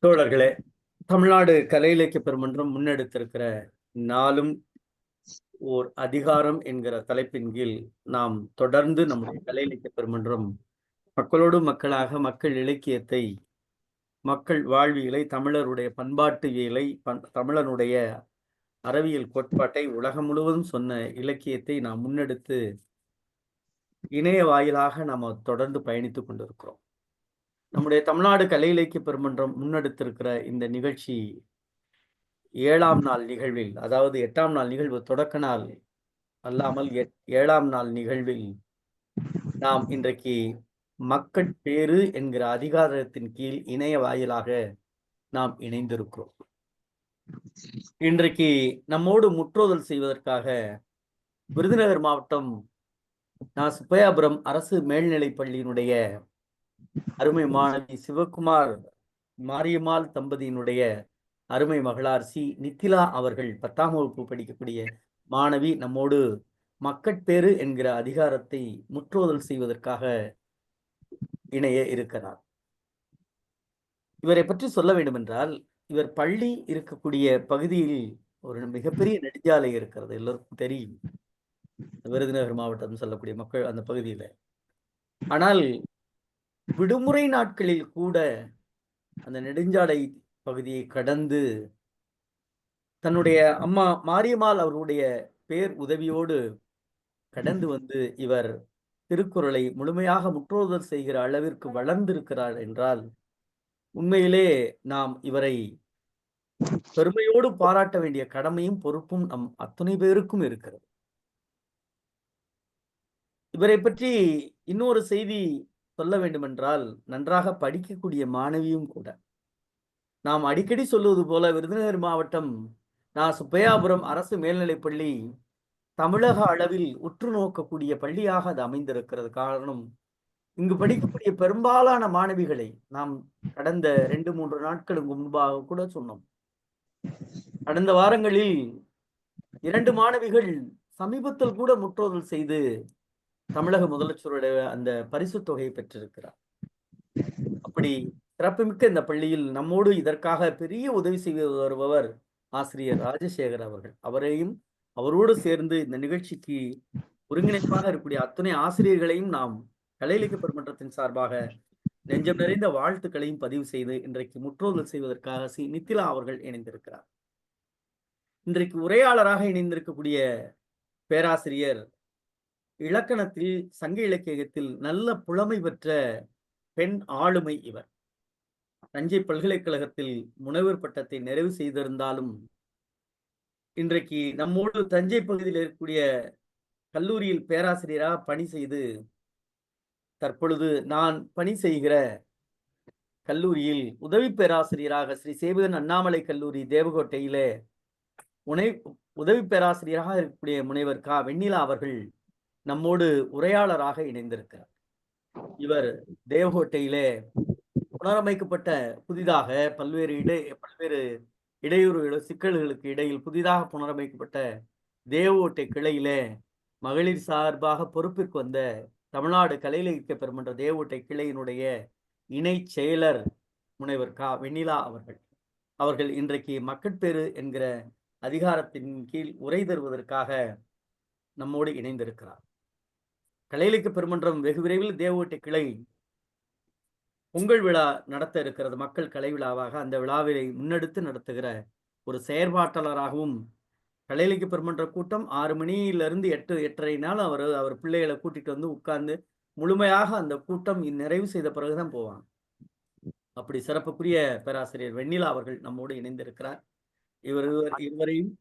தோழர்களே, தமிழ்நாடு கலை இலக்கிய பெருமன்றம் முன்னெடுத்திருக்கிற நாளும் ஓர் அதிகாரம் என்கிற தலைப்பின் கீழ் நாம் தொடர்ந்து நம்முடைய கலை இலக்கிய பெருமன்றம் மக்களோடு மக்களாக மக்கள் இலக்கியத்தை, மக்கள் வாழ்வியலை, தமிழருடைய பண்பாட்டுவியலை, தமிழனுடைய அறிவியல் கோட்பாட்டை உலகம் முழுவதும் சொன்ன இலக்கியத்தை நாம் முன்னெடுத்து இணைய வாயிலாக நாம் தொடர்ந்து பயணித்துக் கொண்டிருக்கிறோம். நம்முடைய தமிழ்நாடு கலை இலக்கிய பெருமன்றம் முன்னெடுத்திருக்கிற இந்த நிகழ்ச்சி 7ஆம் நாள் நிகழ்வில், அதாவது 8ஆம் நாள் நிகழ்வு தொடக்க நாள் அல்லாமல் 7ஆம் நாள் நிகழ்வில் நாம் இன்றைக்கு மக்கட்பேறு என்கிற அதிகாரத்தின் கீழ் இணைய வாயிலாக நாம் இணைந்திருக்கிறோம். இன்றைக்கு நம்மோடு முற்றோதல் செய்வதற்காக விருதுநகர் மாவட்டம் சுப்பையாபுரம் அரசு மேல்நிலைப் பள்ளியினுடைய அருமை மாணவி சிவகுமார் மாரியம்மாள் தம்பதியினுடைய அருமை மகளார் சி நித்திலா அவர்கள் 10ஆம் வகுப்பு படிக்கக்கூடிய மாணவி நம்மோடு மக்கட்பேறு என்கிற அதிகாரத்தை முற்றோதல் செய்வதற்காக இணைய இருக்கிறார். இவரை பற்றி சொல்ல வேண்டும் என்றால், இவர் பள்ளி இருக்கக்கூடிய பகுதியில் ஒரு மிகப்பெரிய நெடுஞ்சாலை இருக்கிறது, எல்லோருக்கும் தெரியும், விருதுநகர் மாவட்டம் சொல்லக்கூடிய மக்கள் அந்த பகுதியில. ஆனால் விடுமுறை நாட்களில் கூட அந்த நெடுஞ்சாலை பகுதியை கடந்து தன்னுடைய அம்மா மாரியம்மாள் அவருடைய பேர் உதவியோடு கடந்து வந்து இவர் திருக்குறளை முழுமையாக முற்றோதல் செய்கிற அளவிற்கு வளர்ந்திருக்கிறார் என்றால் உண்மையிலே நாம் இவரை பெருமையோடு பாராட்ட வேண்டிய கடமையும் பொறுப்பும் நம் அத்தனை பேருக்கும் இருக்கிறது. இவரை பற்றி இன்னொரு செய்தி சொல்ல வேண்டுமென்றால், நன்றாக படிக்கக்கூடிய மாணவியும் கூட. நாம் அடிக்கடி சொல்லுவது போல விருதுநகர் மாவட்டம் சுப்பையாபுரம் அரசு மேல்நிலைப்பள்ளி தமிழக அளவில் உற்று நோக்கக்கூடிய பள்ளியாக அது அமைந்திருக்கிறது. காரணம், இங்கு படிக்கக்கூடிய பெரும்பாலான மாணவிகளை நாம் கடந்த 2-3 நாட்களுக்கு முன்பாக கூட சொன்னோம். கடந்த வாரங்களில் 2 மாணவிகள் சமீபத்தில் கூட முற்றோதல் செய்து தமிழக முதலமைச்சருடைய அந்த பரிசு தொகையை பெற்றிருக்கிறார். அப்படி சிறப்புமிக்க இந்த பள்ளியில் நம்மோடு இதற்காக பெரிய உதவி செய்து வருபவர் ஆசிரியர் ராஜசேகர் அவர்கள். அவரையும் அவரோடு சேர்ந்து இந்த நிகழ்ச்சிக்கு ஒருங்கிணைப்பாக இருக்கக்கூடிய அத்தனை ஆசிரியர்களையும் நாம் கலை இலக்கிய பெருமன்றத்தின் சார்பாக நெஞ்சம் நிறைந்த வாழ்த்துக்களையும் பதிவு செய்து இன்றைக்கு முற்றோதல் செய்வதற்காக சி நித்திலா அவர்கள் இணைந்திருக்கிறார். இன்றைக்கு உரையாளராக இணைந்திருக்கக்கூடிய பேராசிரியர் இலக்கணத்தில், சங்க இலக்கியத்தில் நல்ல புலமை பெற்ற பெண் ஆளுமை இவர். தஞ்சை பல்கலைக்கழகத்தில் முனைவர் பட்டத்தை நிறைவு செய்திருந்தாலும் இன்றைக்கு நம்மோடு தஞ்சை பகுதியில் இருக்கக்கூடிய கல்லூரியில் பேராசிரியராக பணி செய்து தற்பொழுது நான் பணி செய்கிற கல்லூரியில் உதவி பேராசிரியராக ஸ்ரீ சேவியன் அண்ணாமலை கல்லூரி தேவகோட்டையிலே உதவி பேராசிரியராக இருக்கக்கூடிய முனைவர் கா வெண்ணிலா அவர்கள் நம்மோடு உரையாளராக இணைந்திருக்கிறார். இவர் தேவகோட்டையிலே புனரமைக்கப்பட்ட புதிதாக பல்வேறு இடையூறு சிக்கல்களுக்கு இடையில் புதிதாக புனரமைக்கப்பட்ட தேவகோட்டை கிளையிலே மகளிர் சார்பாக பொறுப்பிற்கு வந்த தமிழ்நாடு கலை இலக்கிய பெருமன்ற தேவகோட்டை கிளையினுடைய இணை செயலர் முனைவர் கா வெண்ணிலா அவர்கள் இன்றைக்கு மக்கட்பேறு என்கிற அதிகாரத்தின் கீழ் உரை தருவதற்காக நம்மோடு இணைந்திருக்கிறார். கலை இலக்கிய பெருமன்றம் வெகு விரைவில் தேவகோட்டை கிளை பொங்கல் விழா நடத்த இருக்கிறது, மக்கள் கலை விழாவாக. அந்த விழாவை முன்னெடுத்து நடத்துகிற ஒரு செயற்பாட்டாளராகவும் கலை இலக்கிய பெருமன்ற கூட்டம் 6 மணியிலிருந்து 8:30 நாள் அவர் பிள்ளைகளை கூட்டிட்டு வந்து உட்கார்ந்து முழுமையாக அந்த கூட்டம் நிறைவு செய்த பிறகுதான் போவாங்க. அப்படி சிறப்புக்குரிய பேராசிரியர் வெண்ணிலா அவர்கள் நம்மோடு இணைந்திருக்கிறார். இருவரையும்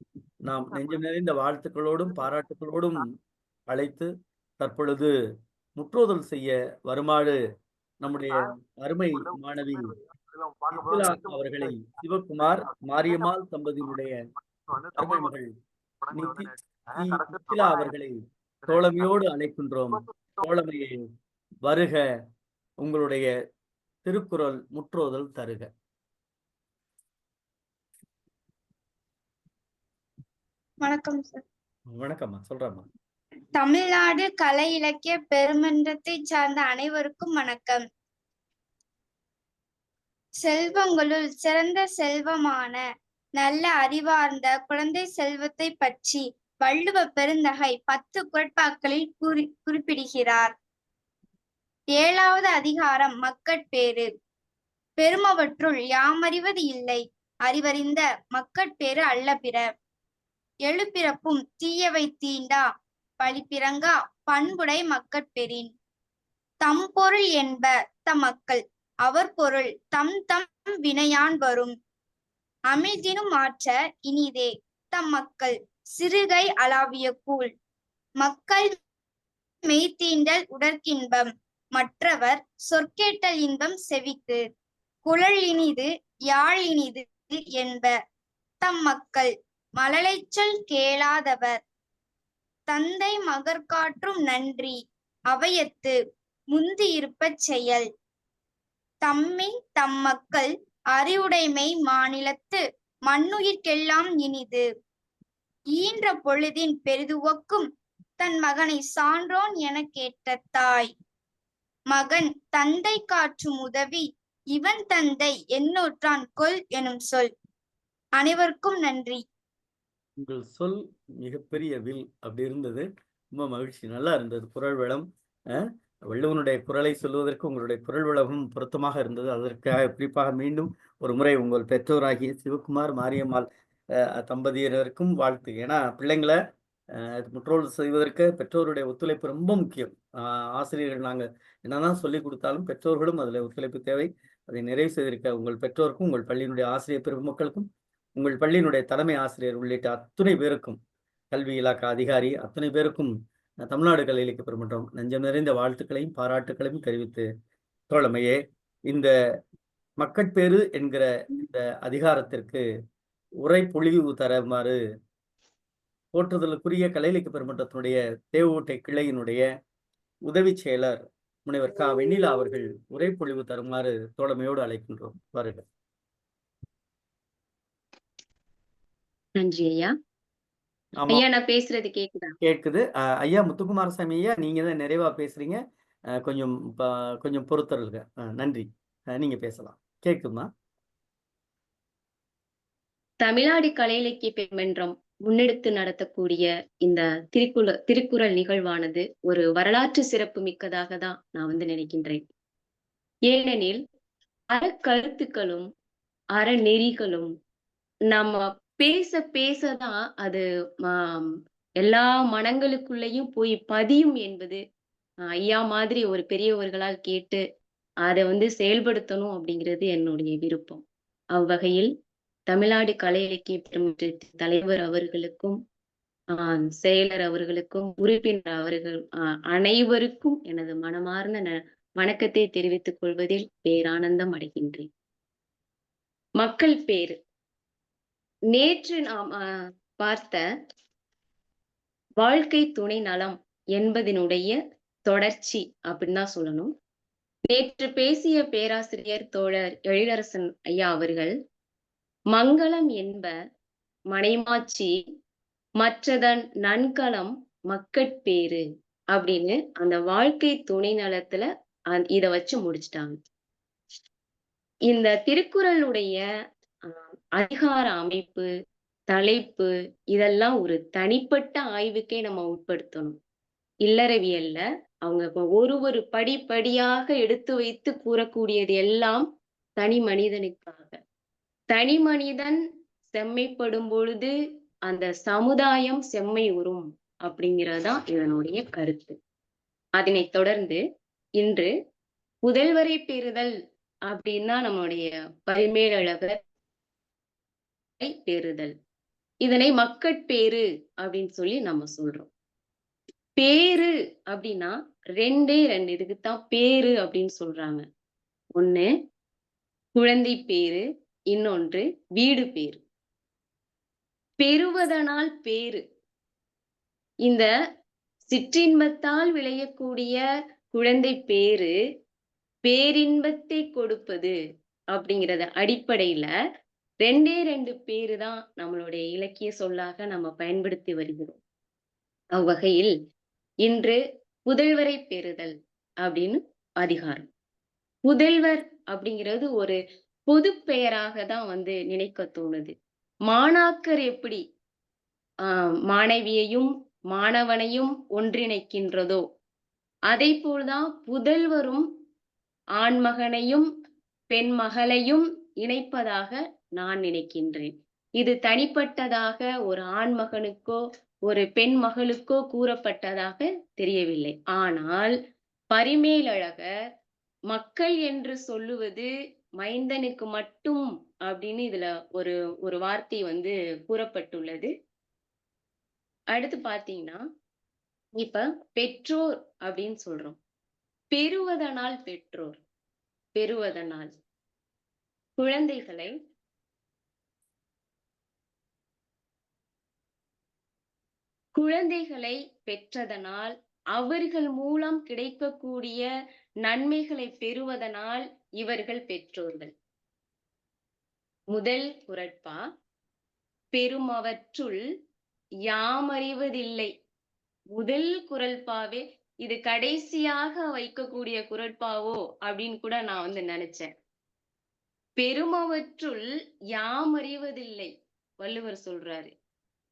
நாம் நெஞ்சம் நிறைந்த வாழ்த்துக்களோடும் பாராட்டுகளோடும் அழைத்து தற்பொழுது முற்றோதல் செய்ய வருமாறு நம்முடைய அருமை மாணவி நித்திலா அவர்களை சிவகுமார் மாரியம்மாள் தம்பதியினுடைய அருமை மகள் நித்திலா அவர்களை தோழமையோடு அழைக்கின்றோம். தோழமையை வருக, உங்களுடைய திருக்குறள் முற்றோதல் தருக. வணக்கம் சார். வணக்கம்மா, சொல்றேம்மா. தமிழ்நாடு கலை இலக்கிய பெருமன்றத்தை சார்ந்த அனைவருக்கும் வணக்கம். செல்வங்களுள் சிறந்த செல்வமான நல்ல அறிவார்ந்த குழந்தை செல்வத்தை பற்றி வள்ளுவ பெருந்தகை 10 குறட்பாக்களில் குறிப்பிடுகிறார். 7வது அதிகாரம் மக்கட்பேறு. பெருமவற்றுள் யாமறிவது இல்லை, அறிவறிந்த மக்கட்பேறு அல்ல பிற. எழுபிறப்பும் தீயவை தீண்டா பழிப்பிறங்கா பண்புடை மக்கட்பெறின். தம் பொருள் என்ப தம் மக்கள், அவர் பொருள் தம் தம் வினையான் வரும். அமிழ்தினும் மாற்ற இனிதே தம் மக்கள், சிறுகை அளாவிய கூழ். மக்கள் மெய்த்தீண்டல் உடற்கின்பம், மற்றவர் சொற்கேட்டல் இன்பம் செவிக்கு. குழல் இனிது யாழ் இனிது என்ப தம் மக்கள், மழலைச்சொல் கேளாதவர். தந்தை மகற்காற்றும் நன்றி அவையத்து முந்தி இருப்பச் செயல். தம்மின் தம் மக்கள் அறிவுடைமை மாநிலத்து மண்ணுயிர்க்கெல்லாம் இனிது. ஈன்ற பொழுதின் பெரிதுவக்கும் தன் மகனை சான்றோன் என கேட்ட தாய். மகன் தந்தை காற்றும் உதவி இவன் தந்தை எண்ணூற்றான் கொல் எனும் சொல். அனைவருக்கும் நன்றி. உங்கள் சொல் மிகப்பெரிய வில் அப்படி இருந்தது. ரொம்ப மகிழ்ச்சி, நல்லா இருந்தது. குரல் வளம், வள்ளுவனுடைய குரலை சொல்வதற்கு உங்களுடைய குரல் வளமும் பொருத்தமாக இருந்தது. அதற்காக குறிப்பாக மீண்டும் ஒரு முறை உங்கள் பெற்றோராகிய சிவகுமார் மாரியம்மாள் தம்பதியினருக்கும் வாழ்த்து. ஏன்னா பிள்ளைங்களை முற்றோல் செய்வதற்கு பெற்றோருடைய ஒத்துழைப்பு ரொம்ப முக்கியம். ஆசிரியர்கள் நாங்கள் என்னதான் சொல்லி கொடுத்தாலும் பெற்றோர்களும் அதில் ஒத்துழைப்பு தேவை. அதை நிறைவு செய்திருக்க உங்கள் பெற்றோருக்கும், உங்கள் பள்ளியினுடைய ஆசிரியர் பெருமக்களுக்கும், உங்கள் பள்ளியினுடைய தலைமை ஆசிரியர் உள்ளிட்ட அத்துணை பேருக்கும், கல்வி இலாக்கா அதிகாரி அத்தனை பேருக்கும் தமிழ்நாடு கலை இலக்கிய பெருமன்றம் நெஞ்சம் நிறைந்த வாழ்த்துக்களையும் பாராட்டுக்களையும் தெரிவித்து, தோழமையே, இந்த மக்கட்பேறு என்கிற இந்த அதிகாரத்திற்கு உரை பொழிவு தருமாறு போற்றுதலுக்குரிய கலை இலக்கிய பெருமன்றத்தினுடைய தேவோட்டை கிளையினுடைய உதவி செயலர் முனைவர் க. வெண்ணிலா அவர்கள் உரை பொழிவு தருமாறு தோழமையோடு அழைக்கின்றோம். வருக. நன்றி ஐயா. ஐயா, நான் பேசுறது கேக்குதா? கேக்குது. ஐயா முத்துக்குமாரசாமி ஐயா, நீங்க தான் நிறைவா பேசுறீங்க. கொஞ்சம் பொறுத்தருங்க. நன்றி. நீங்க பேசலாம். கேக்குமா? தமிழ்நாடு கலை இலக்கிய பெருமன்றம் முன்னெடுத்து நடத்தக்கூடிய இந்த திருக்குறள் நிகழ்வானது ஒரு வரலாற்று சிறப்பு மிக்கதாக தான் நான் நினைக்கின்றேன். ஏனெனில் அறக்கருத்துக்களும் அறநெறிகளும் நம்ம பேச பேசதான் அது எல்லா மனங்களுக்குள்ளேயும் போய் பதியும் என்பது ஐயா மாதிரி ஒரு பெரியவர்களால் கேட்டு அதை செயல்படுத்தணும் அப்படிங்கிறது என்னுடைய விருப்பம். அவ்வகையில் தமிழ்நாடு கலை இலக்கிய பெருமன்றத்தின் தலைவர் அவர்களுக்கும் செயலர் அவர்களுக்கும் உறுப்பினர் அவர்கள் அனைவருக்கும் எனது மனமார்ந்த வணக்கத்தை தெரிவித்துக் கொள்வதில் பேரானந்தம் அடைகின்றேன். மக்கள் பேரு நேற்று நாம் பார்த்த வாழ்க்கை துணை நலம் என்பதனுடைய தொடர்ச்சி அப்படின்னு தான் சொல்லணும். நேற்று பேசிய பேராசிரியர் தோழர் எழிலரசன் ஐயா அவர்கள் மங்களம் என்ப மனைமாட்சி மற்றதன் நன்கலம் மக்கட்பேறு அப்படின்னு அந்த வாழ்க்கை துணை நலத்துல இத வச்சு முடிச்சிட்டாங்க. இந்த திருக்குறளுடைய அதிகார அமைப்பு, தலைப்பு இதெல்லாம் ஒரு தனிப்பட்ட ஆய்வுக்கே நம்ம உட்படுத்தணும். இல்லறவியல்ல அவங்க ஒரு படிப்படியாக எடுத்து வைத்து கூறக்கூடியது எல்லாம் தனி மனிதனுக்காக. தனி மனிதன் செம்மைப்படும் பொழுது அந்த சமுதாயம் செம்மை உறும் அப்படிங்கிறதுதான் இதனுடைய கருத்து. அதனை தொடர்ந்து இன்று புதல்வரை பெறுதல் அப்படின்னா நம்மளுடைய பரிமேலழகர் பெறுதல், இதனை மக்கட்பேறு அப்படின்னு சொல்லி நம்ம சொல்றோம். பேரு அப்படின்னா ரெண்டே இதுக்குத்தான் பேரு அப்படின்னு சொல்றாங்க. ஒண்ணு குழந்தை பேரு, இன்னொன்று வீடு பேரு. பெறுவதனால் பேரு. இந்த சிற்றின்பத்தால் விளையக்கூடிய குழந்தை பேரு பேரின்பத்தை கொடுப்பது அப்படிங்கிறத அடிப்படையில ரெண்டு பேரு தான் நம்மளுடைய இலக்கிய சொல்லாக நம்ம பயன்படுத்தி வருகிறோம். அவ்வகையில் இன்று புதல்வரை பெறுதல் அப்படின்னு அதிகாரம். புதல்வர் அப்படிங்கிறது ஒரு பொது பெயராக தான் நினைக்க தோணுது. மாணாக்கர் எப்படி மாணவியையும் மாணவனையும் ஒன்றிணைக்கின்றதோ, அதைப்போல்தான் புதல்வரும் ஆண்மகனையும் பெண் மகளையும் இணைப்பதாக நான் நினைக்கின்றேன். இது தனிப்பட்டதாக ஒரு ஆண்மகனுக்கோ ஒரு பெண் மகளுக்கோ கூறப்பட்டதாக தெரியவில்லை. ஆனால் பரிமேலழகர் மக்கள் என்று சொல்லுவது மைந்தனுக்கு மட்டும் அப்படின்னு இதுல ஒரு ஒரு வார்த்தை கூறப்பட்டுள்ளது. அடுத்து பாத்தீங்கன்னா, இப்ப பெற்றோர் அப்படின்னு சொல்றோம். பெறுவதனால் பெற்றோர், பெறுவதனால் குழந்தைகளை குழந்தைகளை பெற்றதனால் அவர்கள் மூலம் கிடைக்கக்கூடிய நன்மைகளை பெறுவதனால் இவர்கள் பெற்றோர்கள். முதல் குறட்பா பெருமவற்றுள் யாமறிவதில்லை. முதல் குறட்பாவே இது கடைசியாக வைக்கக்கூடிய குறட்பாவோ அப்படின்னு கூட நான் நினைச்சேன். பெருமவற்றுள் யாமறிவதில்லை. வள்ளுவர் சொல்றாரு,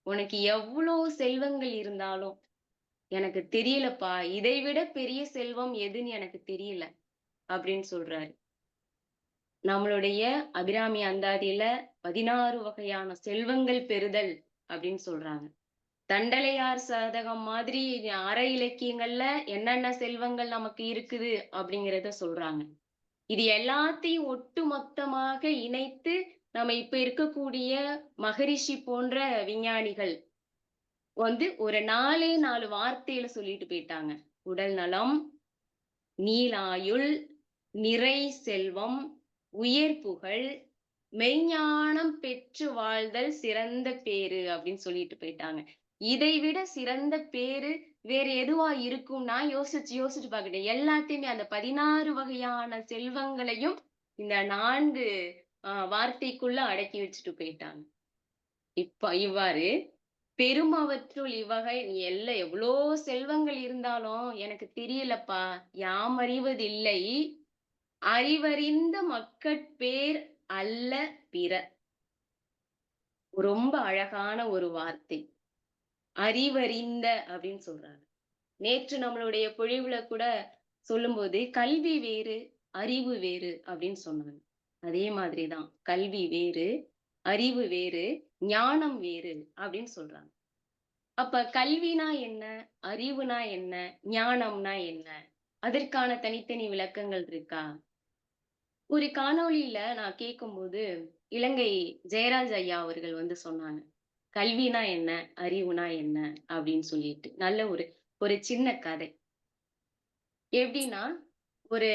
உனக்கு எவ்வளவு செல்வங்கள் இருந்தாலும் எனக்கு தெரியலப்பா, இதைவிட பெரிய செல்வம் எதுன்னு எனக்கு தெரியல அப்படின்னு சொல்றாரு. நம்மளுடைய அபிராமி அந்தாதியில 16 வகையான செல்வங்கள் பெறுதல் அப்படின்னு சொல்றாங்க. தண்டலையார் சதகம் மாதிரி அற இலக்கியங்கள்ல என்னென்ன செல்வங்கள் நமக்கு இருக்குது அப்படிங்கிறத சொல்றாங்க. இது எல்லாத்தையும் ஒட்டு மொத்தமாக இணைத்து நம்ம இப்ப இருக்கக்கூடிய மகரிஷி போன்ற விஞ்ஞானிகள் ஒரு 4 வார்த்தையில சொல்லிட்டு போயிட்டாங்க. உடல் நலம், நீலாயுள், நிறை செல்வம், உயர் புகழ், மெய்ஞானம் பெற்று வாழ்தல் சிறந்த பேரு அப்படின்னு சொல்லிட்டு போயிட்டாங்க. இதை விட சிறந்த பேரு வேற எதுவா இருக்கும்னா யோசிச்சு பாக்கிட்டேன். எல்லாத்தையுமே அந்த 16 வகையான செல்வங்களையும் இந்த 4 வார்த்தைக்குள்ள அடக்கி வச்சுட்டு போயிட்டாங்க. இவ்வாறு பெருமவற்றுள் இவ்வகை எவ்வளோ செல்வங்கள் இருந்தாலும் எனக்கு தெரியலப்பா, யாமறிவதில்லை. அறிவறிந்த மக்கட்பேர் அல்ல பிற. ரொம்ப அழகான ஒரு வார்த்தை. அறிவறிந்த அப்படின்னு சொல்றாங்க. நேற்று நம்மளுடைய பொழிவுல கூட சொல்லும்போது கல்வி வேறு அறிவு வேறு அப்படின்னு சொன்னாங்க. அதே மாதிரிதான் கல்வி வேறு அறிவு வேறு ஞானம் வேறு அப்படின்னு சொல்றாங்க. அப்ப கல்வினா என்ன, அறிவுனா என்ன, ஞானம்னா என்ன, அதற்கான தனித்தனி விளக்கங்கள் இருக்கா? ஒரு காணொளியில நான் கேட்கும்போது இலங்கை ஜெயராஜ் ஐயா அவர்கள் சொன்னாங்க, கல்வினா என்ன அறிவுனா என்ன அப்படின்னு சொல்லிட்டு. நல்ல ஒரு சின்ன கதை. எப்படின்னா, ஒரு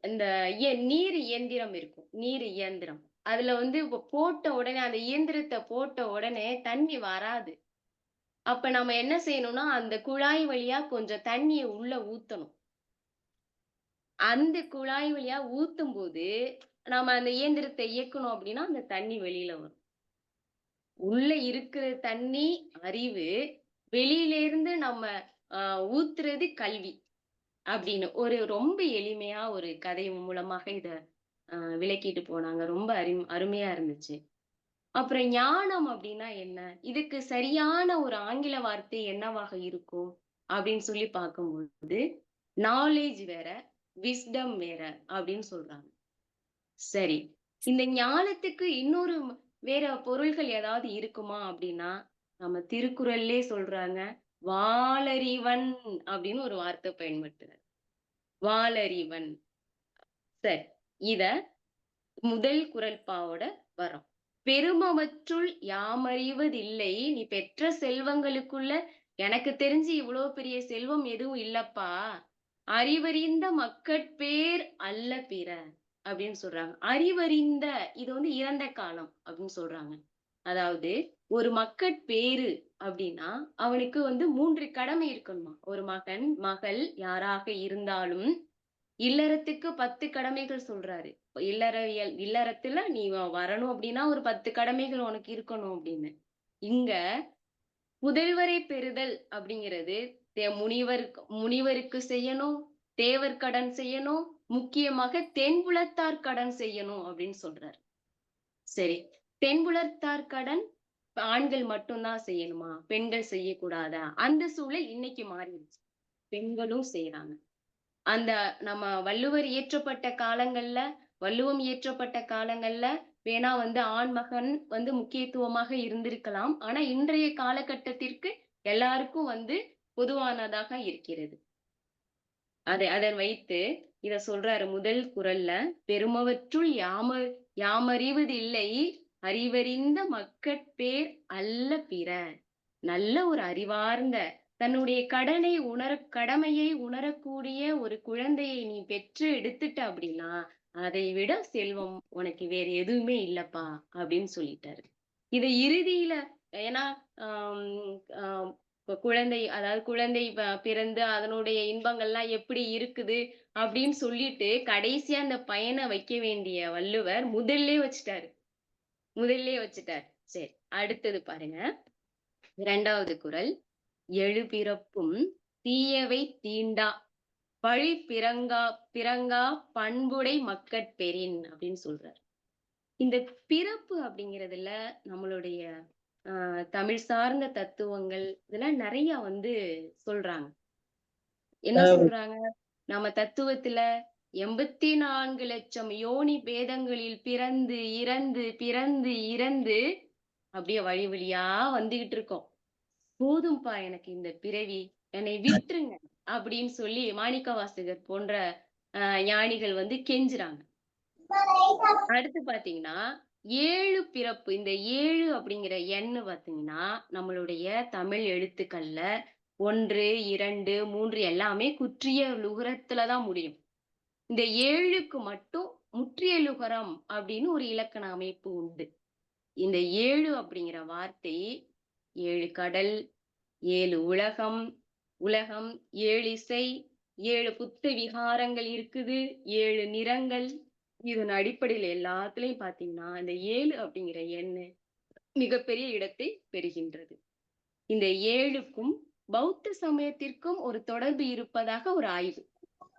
இந்த நீர் இயந்திரம் இருக்கும், நீர் இயந்திரம். அதுல இப்ப போட்ட உடனே அந்த இயந்திரத்தை போட்ட உடனே தண்ணி வராது. அப்ப நம்ம என்ன செய்யணும்னா அந்த குழாய் வழியா கொஞ்சம் தண்ணியை உள்ள ஊத்தணும். அந்த குழாய் வழியா ஊத்தும் போது நம்ம அந்த இயந்திரத்தை இயக்கணும் அப்படின்னா அந்த தண்ணி வெளியில வரும். உள்ள இருக்கிற தண்ணி அறிவு, வெளியில இருந்து நம்ம ஊத்துறது கல்வி அப்படின்னு ரொம்ப எளிமையா ஒரு கதை மூலமாக இத விளக்கிட்டு போனாங்க. ரொம்ப அருமையா இருந்துச்சு. அப்புறம் ஞானம் அப்படின்னா என்ன, இதுக்கு சரியான ஒரு ஆங்கில வார்த்தை என்னவாக இருக்கும் அப்படின்னு சொல்லி பார்க்கும்போது நாலேஜ் வேற விஸ்டம் வேற அப்படின்னு சொல்றாங்க. சரி, இந்த ஞானத்துக்கு இன்னொரு வேற பொருள்கள் ஏதாவது இருக்குமா அப்படின்னா நம்ம திருக்குறள்லே சொல்றாங்க, வாளறிவன் அப்படின்னு ஒரு வார்த்தை பயன்படுத்துறார். வாளறிவன். சரி, இத முதல் குறள்பாவோட வரோம். பெருமவற்றுள் யாமறிவதில்லை. நீ பெற்ற செல்வங்களுக்குள்ள எனக்கு தெரிஞ்சு இவ்வளவு பெரிய செல்வம் எதுவும் இல்லப்பா. அறிவறிந்த மக்கட்பேர் அல்ல பிற அப்படின்னு சொல்றாங்க. அறிவறிந்த இது இறந்த காலம் அப்படின்னு சொல்றாங்க. அதாவது ஒரு மக்கட்பேறு அப்படின்னா அவனுக்கு 3 கடமை இருக்கணுமா. ஒரு மகன் மகள் யாராக இருந்தாலும் இல்லறத்துக்கு 10 கடமைகள் சொல்றாரு. இல்லறத்துல நீ வரணும் அப்படின்னா ஒரு 10 கடமைகள் உனக்கு இருக்கணும் அப்படின்னு. இங்க புதல்வரை பெறுதல் அப்படிங்கிறது முனிவருக்கு செய்யணும், தேவர் கடன் செய்யணும், முக்கியமாக தென்புலத்தார் கடன் செய்யணும் அப்படின்னு சொல்றாரு. சரி. தென்புலத்தார் கடன் ஆண்கள் மட்டும்தான் செய்யணுமா? பெண்கள் செய்யக்கூடாதா? அந்த சூழல் இன்னைக்கு மாறிடுச்சு. பெண்களும் செய்றாங்க. அந்த நம்ம வள்ளுவர் இயற்றப்பட்ட காலங்கள்ல, வள்ளுவம் இயற்றப்பட்ட காலங்கள்ல வேணா ஆண் மகன் முக்கியத்துவமாக இருந்திருக்கலாம். ஆனா இன்றைய காலகட்டத்திற்கு எல்லாருக்கும் பொதுவானதாக இருக்கிறது. அதை வைத்து இத சொல்றாரு முதல் குறள்ல, பெருமவற்றுள் யாமறிவதில்லை அறிவறிந்த மக்கட்பேர் அல்ல பிற. நல்ல ஒரு அறிவார்ந்த தன்னுடைய கடமையை உணரக்கூடிய ஒரு குழந்தையை நீ பெற்று எடுத்துட்ட அப்படின்னா, அதை விட செல்வம் உனக்கு வேற எதுவுமே இல்லப்பா அப்படின்னு சொல்லிட்டாரு. இத இறுதியில ஏன்னா ஆம், ஆம், அதாவது குழந்தை பிறந்து அதனுடைய இன்பங்கள்லாம் எப்படி இருக்குது அப்படின்னு சொல்லிட்டு கடைசியா அந்த பையனை வைக்க வேண்டிய வள்ளுவர் முதல்லே வச்சுட்டாரு. சரி, அடுத்தது பாருங்க. 2வது குறள். எழுபிறப்பும் தீயவை தீண்டா பழி பிறங்கா பண்புடை மக்கட்பெறின் அப்படின்னு சொல்றாரு. இந்த பிறப்பு அப்படிங்கிறதுல நம்மளுடைய தமிழ் சார்ந்த தத்துவங்கள் இதெல்லாம் நிறைய சொல்றாங்க. என்ன சொல்றாங்க? நம்ம தத்துவத்துல 84 லட்சம் யோனி பேதங்களில் பிறந்து இறந்து அப்படியே வழி வழியா வந்துகிட்டு இருக்கோம். போதும்பா எனக்கு இந்த பிறவி, என்னை விட்டுருங்க அப்படின்னு சொல்லி மாணிக்கவாசகர் போன்ற ஞானிகள் கெஞ்சுறாங்க. அடுத்து பாத்தீங்கன்னா 7 பிறப்பு. இந்த 7 அப்படிங்கிற எண்ணு பாத்தீங்கன்னா நம்மளுடைய தமிழ் எழுத்துக்கள்ல 1, 2, 3 எல்லாமே குற்றிய லுகரத்துலதான் முடியும். இந்த 7க்கு மட்டும் முற்றிய லுகரம் அப்படின்னு ஒரு இலக்கண அமைப்பு உண்டு. இந்த 7 அப்படிங்கிற வார்த்தை 7 கடல், 7 உலகம், 7 இசை, 7 புத்த விகாரங்கள் இருக்குது, 7 நிறங்கள். இதன் அடிப்படையில் எல்லாத்துலயும் பாத்தீங்கன்னா இந்த 7 அப்படிங்கிற எண்ணு மிகப்பெரிய இடத்தை பெறுகின்றது. இந்த 7க்கும் பௌத்த சமயத்திற்கும் ஒரு தொடர்பு இருப்பதாக ஒரு ஆய்வு.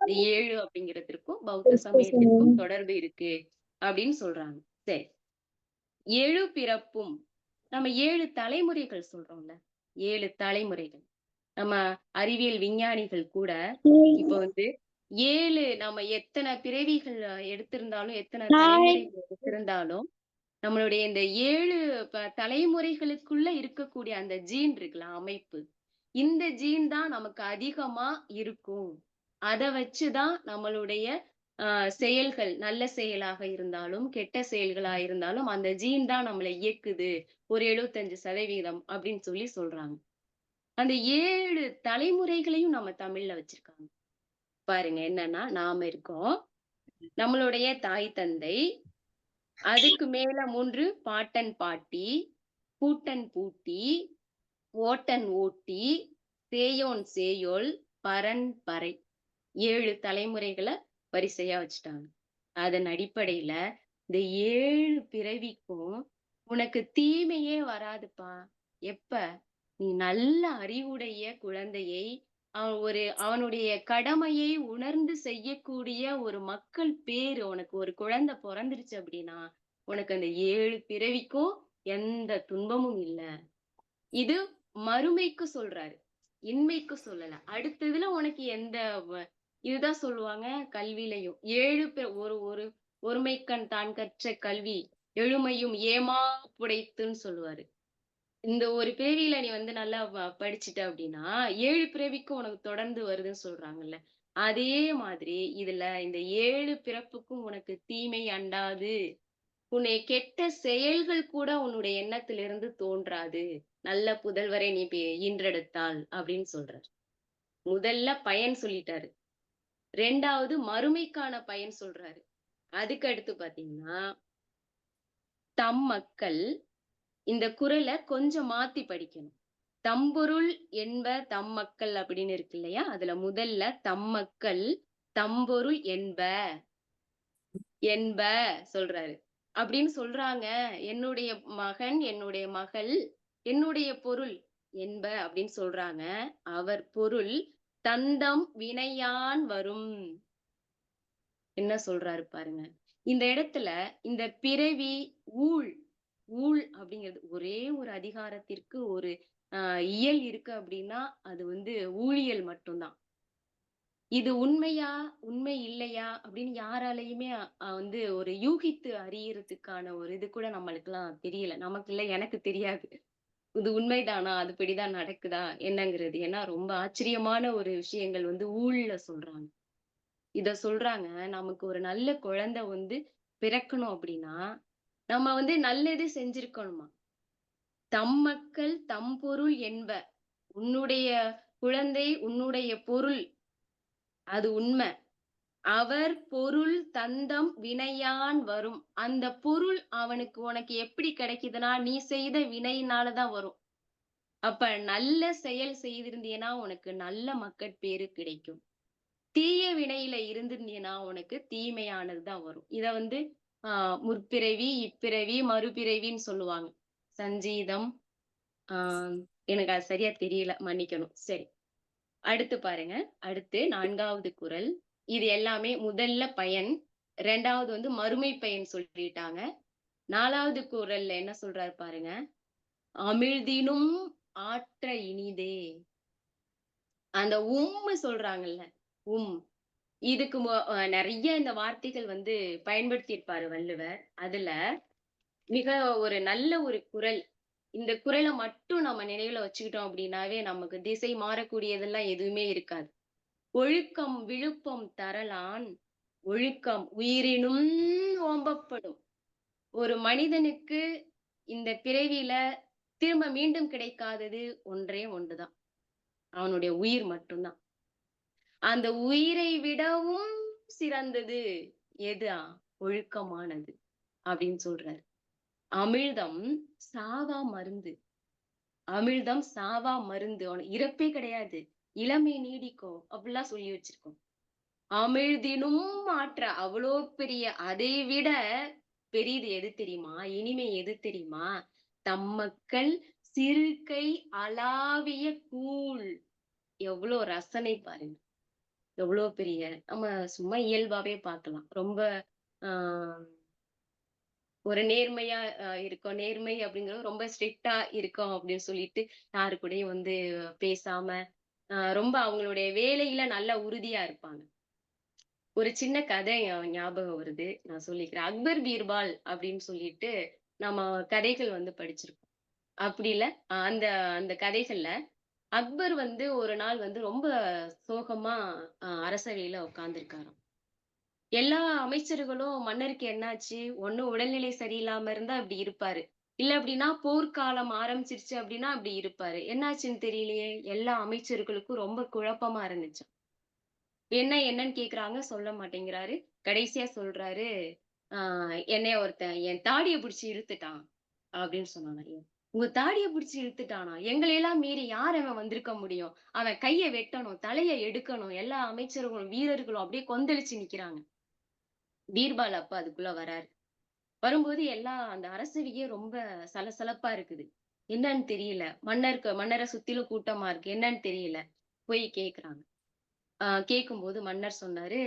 இந்த 7 அப்படிங்கிறதுக்கும் பௌத்த சமயத்திற்கும் தொடர்பு இருக்கு அப்படின்னு சொல்றாங்க. சரி, 7 பிறப்பும் நம்ம 7 தலைமுறைகள் சொல்றோம்ல, 7 தலைமுறைகள். நம்ம அறிவியல் விஞ்ஞானிகள் கூட இப்ப 7 நம்ம எத்தனை பிறவிகள் எடுத்திருந்தாலும், எத்தனை தலைமுறைகள் எடுத்திருந்தாலும், நம்மளுடைய இந்த 7 தலைமுறைகளுக்குள்ள இருக்கக்கூடிய அந்த ஜீன் இருக்குல்ல, அமைப்பு, இந்த ஜீன் தான் நமக்கு அதிகமா இருக்கும். அத வச்சுதான் நம்மளுடைய செயல்கள், நல்ல செயலாக இருந்தாலும் கெட்ட செயல்களா இருந்தாலும் அந்த ஜீன் தான் நம்மளை இயக்குது ஒரு 75% அப்படின்னு சொல்றாங்க. அந்த 7 தலைமுறைகளையும் நம்ம தமிழ்ல வச்சிருக்காங்க. பாருங்க, என்னன்னா நாம இருக்கோம், நம்மளுடைய தாய் தந்தை, அதுக்கு மேல 3 பாட்டன் பாட்டி, பூட்டன் பூட்டி, ஓட்டன் ஓட்டி, சேயோன் சேயோல், பரன் பறை. 7 தலைமுறைகளை வரிசையா வச்சுட்டாங்க. அதன் அடிப்படையில இந்த 7 பிறவிக்கும் உனக்கு தீமையே வராதுப்பா. எப்ப நீ நல்ல அறிவுடைய குழந்தையை அவனுடைய கடமையை உணர்ந்து செய்யக்கூடிய ஒரு மக்கள் பேரு உனக்கு ஒரு குழந்தை பிறந்துருச்சு அப்படின்னா உனக்கு அந்த 7 பிறவிக்கும் எந்த துன்பமும் இல்லை. இது மறுமைக்கு சொல்றாரு, இன்மைக்கு சொல்லல. அடுத்ததுல உனக்கு எந்த இதுதான் சொல்லுவாங்க கல்வியிலையும் 7 ஒரு ஒருமைக்கண் தான் கற்ற கல்வி எழுமையும் ஏமா புடைத்துன்னு சொல்லுவாரு. இந்த ஒரு பிறவியில நீ நல்லா படிச்சுட்ட அப்படின்னா 7 பிறவிக்கும் உனக்கு தொடர்ந்து வருதுன்னு சொல்றாங்கல்ல. அதே மாதிரி இதுல இந்த 7 பிறப்புக்கும் உனக்கு தீமை அண்டாது, உன்னை கெட்ட செயல்கள் கூட உன்னுடைய எண்ணத்திலிருந்து தோன்றாது, நல்ல புதல்வரை நீ ஈன்றெடுத்தாள் அப்படின்னு சொல்றாரு. முதல்ல பயன் சொல்லிட்டாரு, 2வது மறுமைக்கான பயன் சொல்றாரு. அதுக்கு அடுத்து பாத்தீங்கன்னா தம் மக்கள், இந்த குறளை கொஞ்சம் மாத்தி படிக்கணும். தம்பொருள் என்ப தம் மக்கள் அப்படின்னு இருக்கு இல்லையா, அதுல முதல்ல தம் மக்கள் தம்பொருள் என்ப சொல்றாரு அப்படின்னு சொல்றாங்க. என்னுடைய மகன், என்னுடைய மகள், என்னுடைய பொருள் என்ப அப்படின்னு சொல்றாங்க. அவர் பொருள் தந்தம் வினையான் வரும். என்ன சொல்றாரு பாருங்க, இந்த இடத்துல இந்த பிறவி ஊழ் ஊழ் அப்படிங்கிறது ஒரே ஒரு அதிகாரத்திற்கு ஒரு இயல் இருக்கு அப்படின்னா அது வந்து ஊழியல் மட்டும்தான். இது உண்மையா உண்மை இல்லையா அப்படின்னு யாராலையுமே வந்து ஒரு யூகித்து அறியறதுக்கான ஒரு இது கூட நம்மளுக்கெல்லாம் தெரியல. நமக்கு இல்ல, எனக்கு தெரியாது. இது உண்மைதானா? அதுபடிதான் நடக்குதா என்னங்கிறது. ஏன்னா ரொம்ப ஆச்சரியமான ஒரு விஷயங்கள் வந்து ஊழ்ல சொல்றாங்க. இத சொல்றாங்க, நமக்கு ஒரு நல்ல குழந்தை வந்து பிறக்கணும் அப்படின்னா நம்ம வந்து நல்லது செஞ்சிருக்கணுமா. தம் மக்கள் தம் பொருள் என்ப. உன்னுடைய குழந்தை உன்னுடைய பொருள், அது உண்மை. அவர் பொருள் தந்தம் வினையான் வரும். அந்த பொருள் அவனுக்கு உனக்கு எப்படி கிடைக்குதுன்னா நீ செய்த வினையினாலதான் வரும். அப்ப நல்ல செயல் செய்திருந்தீனா உனக்கு நல்ல மக்கட்பேறு கிடைக்கும். தீய வினையில இருந்திருந்தீனா உனக்கு தீமையானதுதான் வரும். இத வந்து முற்பிறவி, இப்பிறவி, மறுபிறவின்னு சொல்லுவாங்க. சஞ்சீதம். ஆஹ் எனக்கு அது சரியா தெரியல, மன்னிக்கணும். சரி, அடுத்து பாருங்க. அடுத்து 4வது குறள். இது எல்லாமே முதல்ல பயன், 2வது வந்து மறுமை பயன் சொல்லிட்டாங்க. 4வது குறள்ல என்ன சொல்றாரு பாருங்க. அமிழ்தினும் ஆற்ற இனிதே. அந்த சொல்றாங்கல்ல, இதுக்கு நிறைய இந்த வார்த்தைகள் வந்து பயன்படுத்தியிருப்பாரு வள்ளுவர். அதுல மிக ஒரு நல்ல ஒரு குறள். இந்த குறளை மட்டும் நம்ம நினைவுல வச்சுக்கிட்டோம் அப்படின்னாவே நமக்கு திசை மாறக்கூடியதெல்லாம் எதுவுமே இருக்காது. ஒழுக்கம் விழுப்பம் தரலான், ஒழுக்கம் உயிரினும் ஓம்பப்படும். ஒரு மனிதனுக்கு இந்த பிறவியில திரும்ப மீண்டும் கிடைக்காதது ஒன்றே ஒன்றுதான், அவனுடைய உயிர் மட்டும்தான். அந்த உயிரை விடவும் சிறந்தது எதா? ஒழுக்கமானது அப்படின்னு சொல்றாரு. அமிழ்தம் சாவா மருந்து. அமிழ்தம் சாவா மருந்து. இறப்பே கிடையாது, இளமை நீடிக்கும் அப்படிலாம் சொல்லி வச்சிருக்கோம். அமிழ்தினும் மாற்ற, அவ்வளோ பெரிய, அதை விட பெரியது எது தெரியுமா? இனிமை எது தெரியுமா? தம்மக்கள் சிறுகை அளாவிய கூழ். எவ்வளோ ரசனை பாருங்க. எவ்வளவு பெரிய, நம்ம சும்மா இயல்பாவே பார்க்கலாம். ரொம்ப ஆஹ் ஒரு நேர்மையா இருக்கோம். நேர்மை அப்படிங்கிறது ரொம்ப ஸ்ட்ரிக்டா இருக்கோம் அப்படின்னு சொல்லிட்டு யாரு கூடயும் வந்து பேசாம ரொம்ப அவங்களுடைய வேலையில நல்ல உறுதியா இருப்பாங்க. ஒரு சின்ன கதை ஞாபகம் வருது, நான் சொல்லிக்கிறேன். அக்பர் பீர்பால் அப்படின்னு சொல்லிட்டு நம்ம கதைகள் வந்து படிச்சிருக்கோம். அப்படி இல்ல, அந்த அந்த கதைகள்ல அக்பர் வந்து ஒரு நாள் வந்து ரொம்ப சோகமா அரசவையில உட்கார்ந்திருக்காராம். எல்லா அமைச்சர்களும் மன்னருக்கு என்னாச்சு, ஒண்ணு உடல்நிலை சரியில்லாம இருந்தா இப்படி இருப்பாரு, இல்ல அப்படின்னா போர்க்காலம் ஆரம்பிச்சிருச்சு அப்படின்னா அப்படி இருப்பாரு. என்னாச்சுன்னு தெரியலையே. எல்லா அமைச்சர்களுக்கும் ரொம்ப குழப்பமா இருந்துச்சு. என்னன்னு கேக்குறாங்க, சொல்ல மாட்டேங்கிறாரு. கடைசியா சொல்றாரு, என்னைய ஒருத்தன் என் தாடிய பிடிச்சு இழுத்துட்டான் அப்படின்னு சொன்னாங்க. உங்க தாடிய பிடிச்சு இழுத்துட்டானா? எங்களை எல்லாம் மீறி யார் அவன் வந்திருக்க முடியும்? அவன் கைய வெட்டணும், தலைய எடுக்கணும். எல்லா அமைச்சர்களும் வீரர்களும் அப்படியே கொந்தளிச்சு நிக்கிறாங்க. பீர்பால் அப்ப அதுக்குள்ள வராரு. வரும்போது எல்லாம் அந்த அரசவையே ரொம்ப சலசலப்பா இருக்குது. என்னன்னு தெரியல. மன்னரை சுத்திலும் கூட்டமா இருக்கு. என்னன்னு தெரியல. போய் கேக்குறாங்க. கேட்கும்போது மன்னர் சொன்னாரு,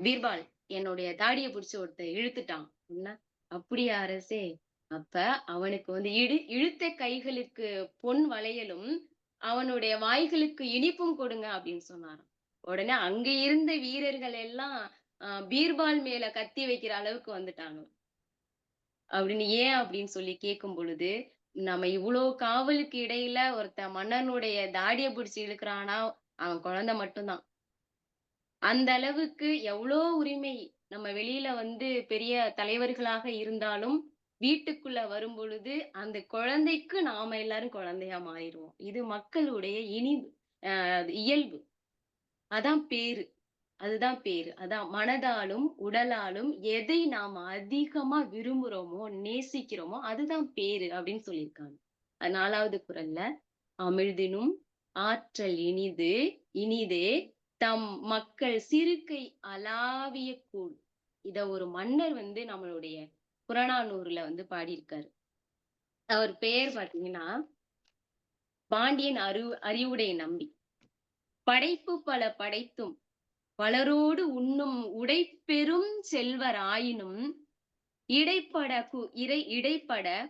பீர்பால், என்னுடைய தாடிய பிடிச்சு ஒருத்தன் இழுத்துட்டான் அப்படின்னா. அப்படியா அரசே? அப்ப அவனுக்கு வந்து இழுத்த கைகளுக்கு பொன் வளையலும் அவனுடைய வாய்களுக்கு இனிப்பும் கொடுங்க அப்படின்னு சொன்னாராம். உடனே அங்க இருந்த வீரர்கள் எல்லாம் பீர்பால் மேல கத்தி வைக்கிற அளவுக்கு வந்துட்டாங்க. அப்படின்னு ஏன் அப்படின்னு சொல்லி கேட்கும் பொழுது, நம்ம இவ்வளவு காவலுக்கு இடையில ஒருத்தன் மன்னனுடைய தாடிய பிடிச்சு இழுக்கிறானா, அவன் குழந்தை மட்டும்தான். அந்த அளவுக்கு எவ்வளோ உரிமை. நம்ம வெளியில வந்து பெரிய தலைவர்களாக இருந்தாலும் வீட்டுக்குள்ள வரும் பொழுது அந்த குழந்தைக்கு நாம எல்லாரும் குழந்தையா மாறிடுவோம். இது மக்களுடைய இயல்பு. அதான் பேரு. அதுதான் பேரு. அதான் மனதாலும் உடலாலும் எதை நாம அதிகமா விரும்புறோமோ, நேசிக்கிறோமோ அதுதான் பேரு அப்படின்னு சொல்லியிருக்காங்க. 4வது குறள்ல அமிழ்தினும் ஆற்றல் இனிது இனிதே தம் மக்கள் சிறுகை அளாவிய கூழ். இத ஒரு மன்னர் வந்து நம்மளுடைய புறநானூறுல வந்து பாடியிருக்காரு. அவர் பெயர் பாத்தீங்கன்னா பாண்டியன் அறிவுடை நம்பி. படைப்பு பல படைத்தும் பலரோடு உண்ணும் உடைப்பெரும் செல்வர் ஆயினும் இடைப்பட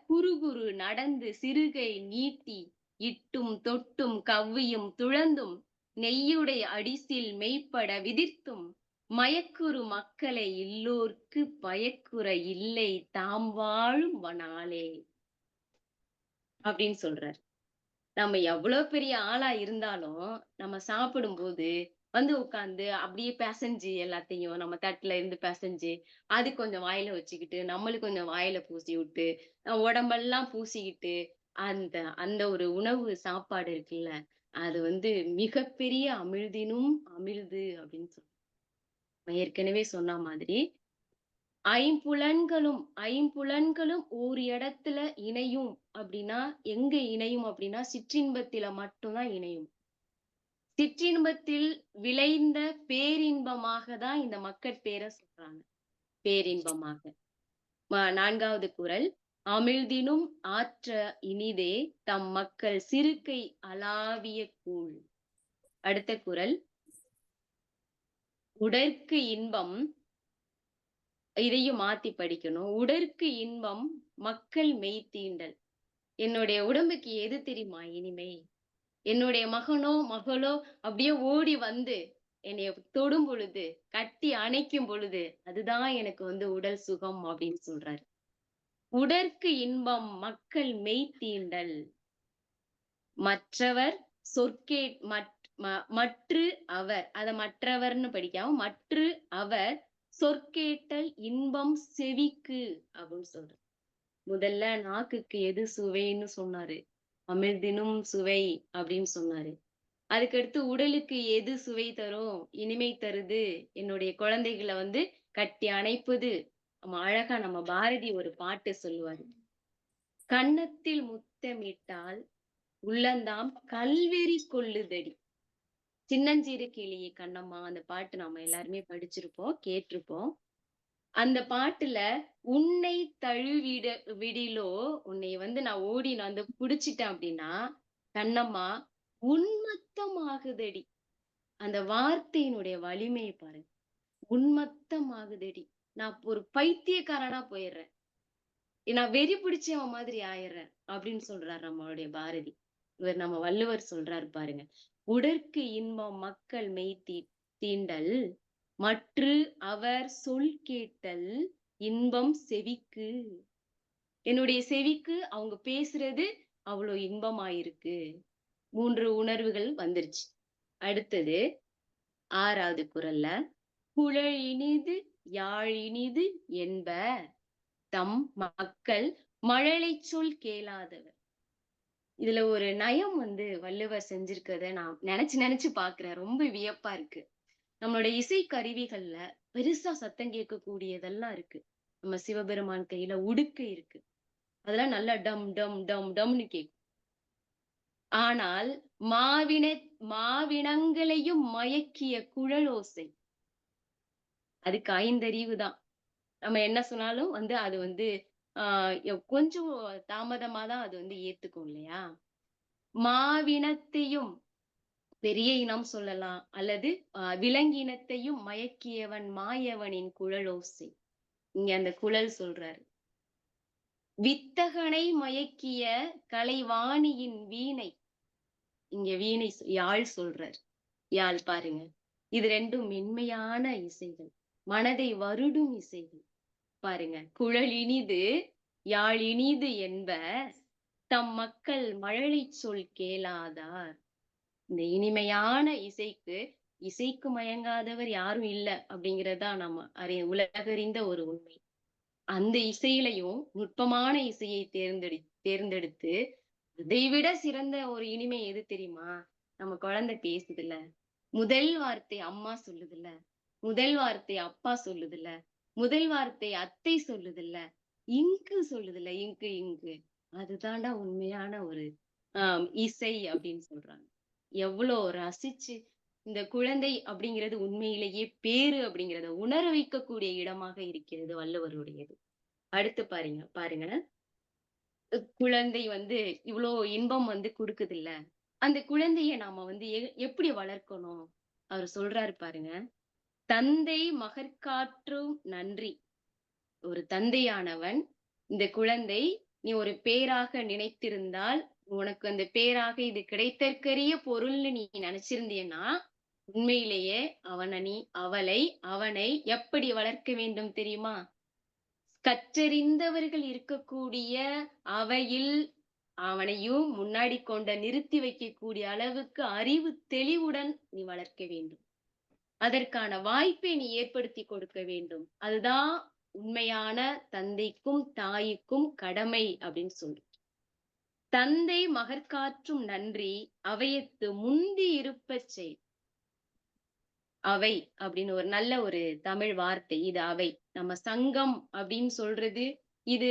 குறு நடந்து சிறுகை நீட்டி இட்டும் தொட்டும் கவ்வியும் துழந்தும் நெய்யுடை அடிசில் மெய்ப்பட விதிர்த்தும் மயக்குறு மக்களை இல்லோர்க்கு பயக்குற இல்லை தாம் வாழும் நாளே அப்படின்னு சொல்றார். நம்ம எவ்வளவு பெரிய ஆளா இருந்தாலும் நம்ம சாப்பிடும்போது வந்து உட்கார்ந்து அப்படியே பிசைஞ்சு எல்லாத்தையும் நம்ம தட்டுல இருந்து பிசைஞ்சு அது கொஞ்சம் வாயில வச்சுக்கிட்டு நம்மளுக்கு கொஞ்சம் வாயில பூசி விட்டு உடம்பெல்லாம் பூசிக்கிட்டு அந்த அந்த ஒரு உணவு சாப்பாடு இருக்குல்ல, அது வந்து மிகப்பெரிய அமிழ்தினும் அமிழ்து அப்படின்னு சொல்றோம். ஏற்கனவே சொன்ன மாதிரி ஐம்புலன்களும் ஒரு இடத்துல இணையும் அப்படின்னா எங்க இணையும் அப்படின்னா சிற்றின்பத்தில மட்டும்தான் இணையும். சிற்றின்பத்தில் விளைந்த பேரின்பமாக தான் இந்த மக்கட்பேரை சொல்றாங்க. பேரின்பமாக. 4வது குறள், அமிழ்தினும் ஆற்ற இனிதே தம் மக்கள் சிறுகை அளாவிய கூழ். அடுத்த குறள், உடற்கு இன்பம், இதையும் மாத்தி படிக்கணும். உடற்கு இன்பம் மக்கள் மெய்த்தீண்டல். என்னுடைய உடம்புக்கு எது தெரியுமா இனிமை? என்னுடைய மகனோ மகளோ அப்படியே ஓடி வந்து என்னைய தொடும் பொழுது, கட்டி அணைக்கும் பொழுது, அதுதான் எனக்கு வந்து உடல் சுகம் அப்படின்னு சொல்றாரு. உடற்கு இன்பம் மக்கள் மெய்த்தீண்டல். மற்றவர் சொற்கே மற்று அவர், அத மற்றவர்னு படிக்காம மற்று அவர் சொற்கேட்டல் இன்பம் செவிக்கு அப்படின்னு சொல்றாரு. முதல்ல நாக்குக்கு எது சுவைன்னு சொன்னாரு, அமிழ்தினும் சுவை அப்படின்னு சொன்னாரு. அதுக்கடுத்து உடலுக்கு எது சுவை தரும், இனிமை தருது, என்னுடைய குழந்தைகளை வந்து கட்டி அணைப்பது. அழகா நம்ம பாரதி ஒரு பாட்டு சொல்லுவாரு, கன்னத்தில் முத்தமிட்டால் உள்ளந்தாம் கல்வெறி கொள்ளுதடி. சின்னஞ்சிறு கிளியே கண்ணம்மா, அந்த பாட்டு நம்ம எல்லாருமே படிச்சிருப்போம், கேட்டிருப்போம். அந்த பாட்டுல உன்னை விடிலோ, உன்னை வந்து நான் ஓடி நான் வந்து புடிச்சிட்டேன் அப்படின்னா கண்ணம்மா உன்மத்தம் ஆகுதடி. அந்த வார்த்தையினுடைய வலிமையை பாருங்க. உன்மத்தம் ஆகுதடி, நான் ஒரு பைத்தியக்காரனா போயிடுறேன், நான் வெறி பிடிச்சவன் மாதிரி ஆயிடுறேன் அப்படின்னு சொல்றாரு நம்மளுடைய பாரதி. இவர் நம்ம வள்ளுவர் சொல்றாரு பாருங்க, உடற்கு இன்பம் மக்கள் தீண்டல் மற்று அவர் சொல் கேட்டல் இன்பம் செவிக்கு. என்னுடைய செவிக்கு அவங்க பேசுறது அவ்வளவு இன்பமாயிருக்கு. 3 உணர்வுகள் வந்துருச்சு. அடுத்தது 6வது குறள்ல, குழல் இனிது யாழ் இனிது என்ப தம் மக்கள் மழலை சொல் கேளாதவர். இதுல ஒரு நயம் வந்து வள்ளுவர் செஞ்சிருக்கிறத நான் நினைச்சு பாக்குறேன். ரொம்ப வியப்பா இருக்கு. நம்மளோட இசை கருவிகள்ல பெருசா சத்தம் கேட்கக்கூடியதெல்லாம் இருக்கு. நம்ம சிவபெருமான் கையில உடுக்கை இருக்கு, அதெல்லாம் நல்லா டம் டம் டம் டம்னு கேக்கும். ஆனால் மாவினங்களையும் மயக்கிய குழலோசை, அதுக்கு 5 அறிவு தான். நம்ம என்ன சொன்னாலும் வந்து அது வந்து கொஞ்சம் தாமதமா தான் அது வந்து ஏத்துக்கும் இல்லையா? மாவினத்தையும், பெரிய இனம் சொல்லலாம், அல்லது விலங்கினத்தையும் மயக்கியவன் மாயவனின் குழலோசை. இங்க அந்த குழல் சொல்றாரு. வித்தகனை மயக்கிய கலைவாணியின் வீணை, இங்க வீணை யாழ் சொல்றார். யாழ் பாருங்க, இது 2ம் மென்மையான இசைகள், மனதை வருடும் இசைகள். பாருங்க, குழல் இனிது யாழ் இனிது என்ப தம் மக்கள் மழலை சொல் கேளாதார். இந்த இனிமையான இசைக்கு மயங்காதவர் யாரும் இல்ல அப்படிங்கறதா நம்ம உலகறிந்த ஒரு உண்மை. அந்த இசையிலையும் நுட்பமான இசையை தேர்ந்தெடுத்து அதைவிட சிறந்த ஒரு இனிமை எது தெரியுமா? நம்ம குழந்தை பேசுதுல்ல, முதல் வார்த்தை அம்மா சொல்லுதுல்ல, முதல் வார்த்தை அப்பா சொல்லுதுல்ல, முதல் வார்த்தை அத்தை சொல்லுதுல்ல, இங்கு சொல்லுதுல்ல, இங்கு இங்கு, அதுதான்டா உண்மையான ஒரு இசை அப்படின்னு சொல்றாங்க. எவ்வளவு ரசிச்சு இந்த குழந்தை அப்படிங்கிறது உண்மையிலேயே பேரு அப்படிங்கிறத உணர வைக்கக்கூடிய இடமாக இருக்கிறது வள்ளுவருடையது. அடுத்து பாருங்க, குழந்தை வந்து இவ்வளோ இன்பம் வந்து கொடுக்குது இல்ல, அந்த குழந்தைய நாம வந்து எப்படி வளர்க்கணும் அவர் சொல்றாரு பாருங்க. தந்தை மகற்காற்றும் நன்றி. ஒரு தந்தையானவன் இந்த குழந்தை நீ ஒரு பேராக நினைத்திருந்தால், உனக்கு அந்த பேராக இது கிடைத்தற்கரிய பொருள்னு நீ நினைச்சிருந்தீன்னா, உண்மையிலேயே அவனை எப்படி வளர்க்க வேண்டும் தெரியுமா? கற்றறிந்தவர்கள் இருக்கக்கூடிய அவையில் அவனையும் முன்னாடி நிறுத்தி வைக்கக்கூடிய அளவுக்கு அறிவு தெளிவுடன் நீ வளர்க்க வேண்டும். அதற்கான வாய்ப்பை நீ ஏற்படுத்தி கொடுக்க வேண்டும். அதுதான் உண்மையான தந்தைக்கும் தாய்க்கும் கடமை அப்படின்னு சொல்லு. தந்தை மகற்காற்றும் நன்றி அவையத்து முந்தி இருப்பச் செய். அவை அப்படின்னு ஒரு நல்ல ஒரு தமிழ் வார்த்தை. இது அவை. நம்ம சங்கம் அப்படின்னு சொல்றது இது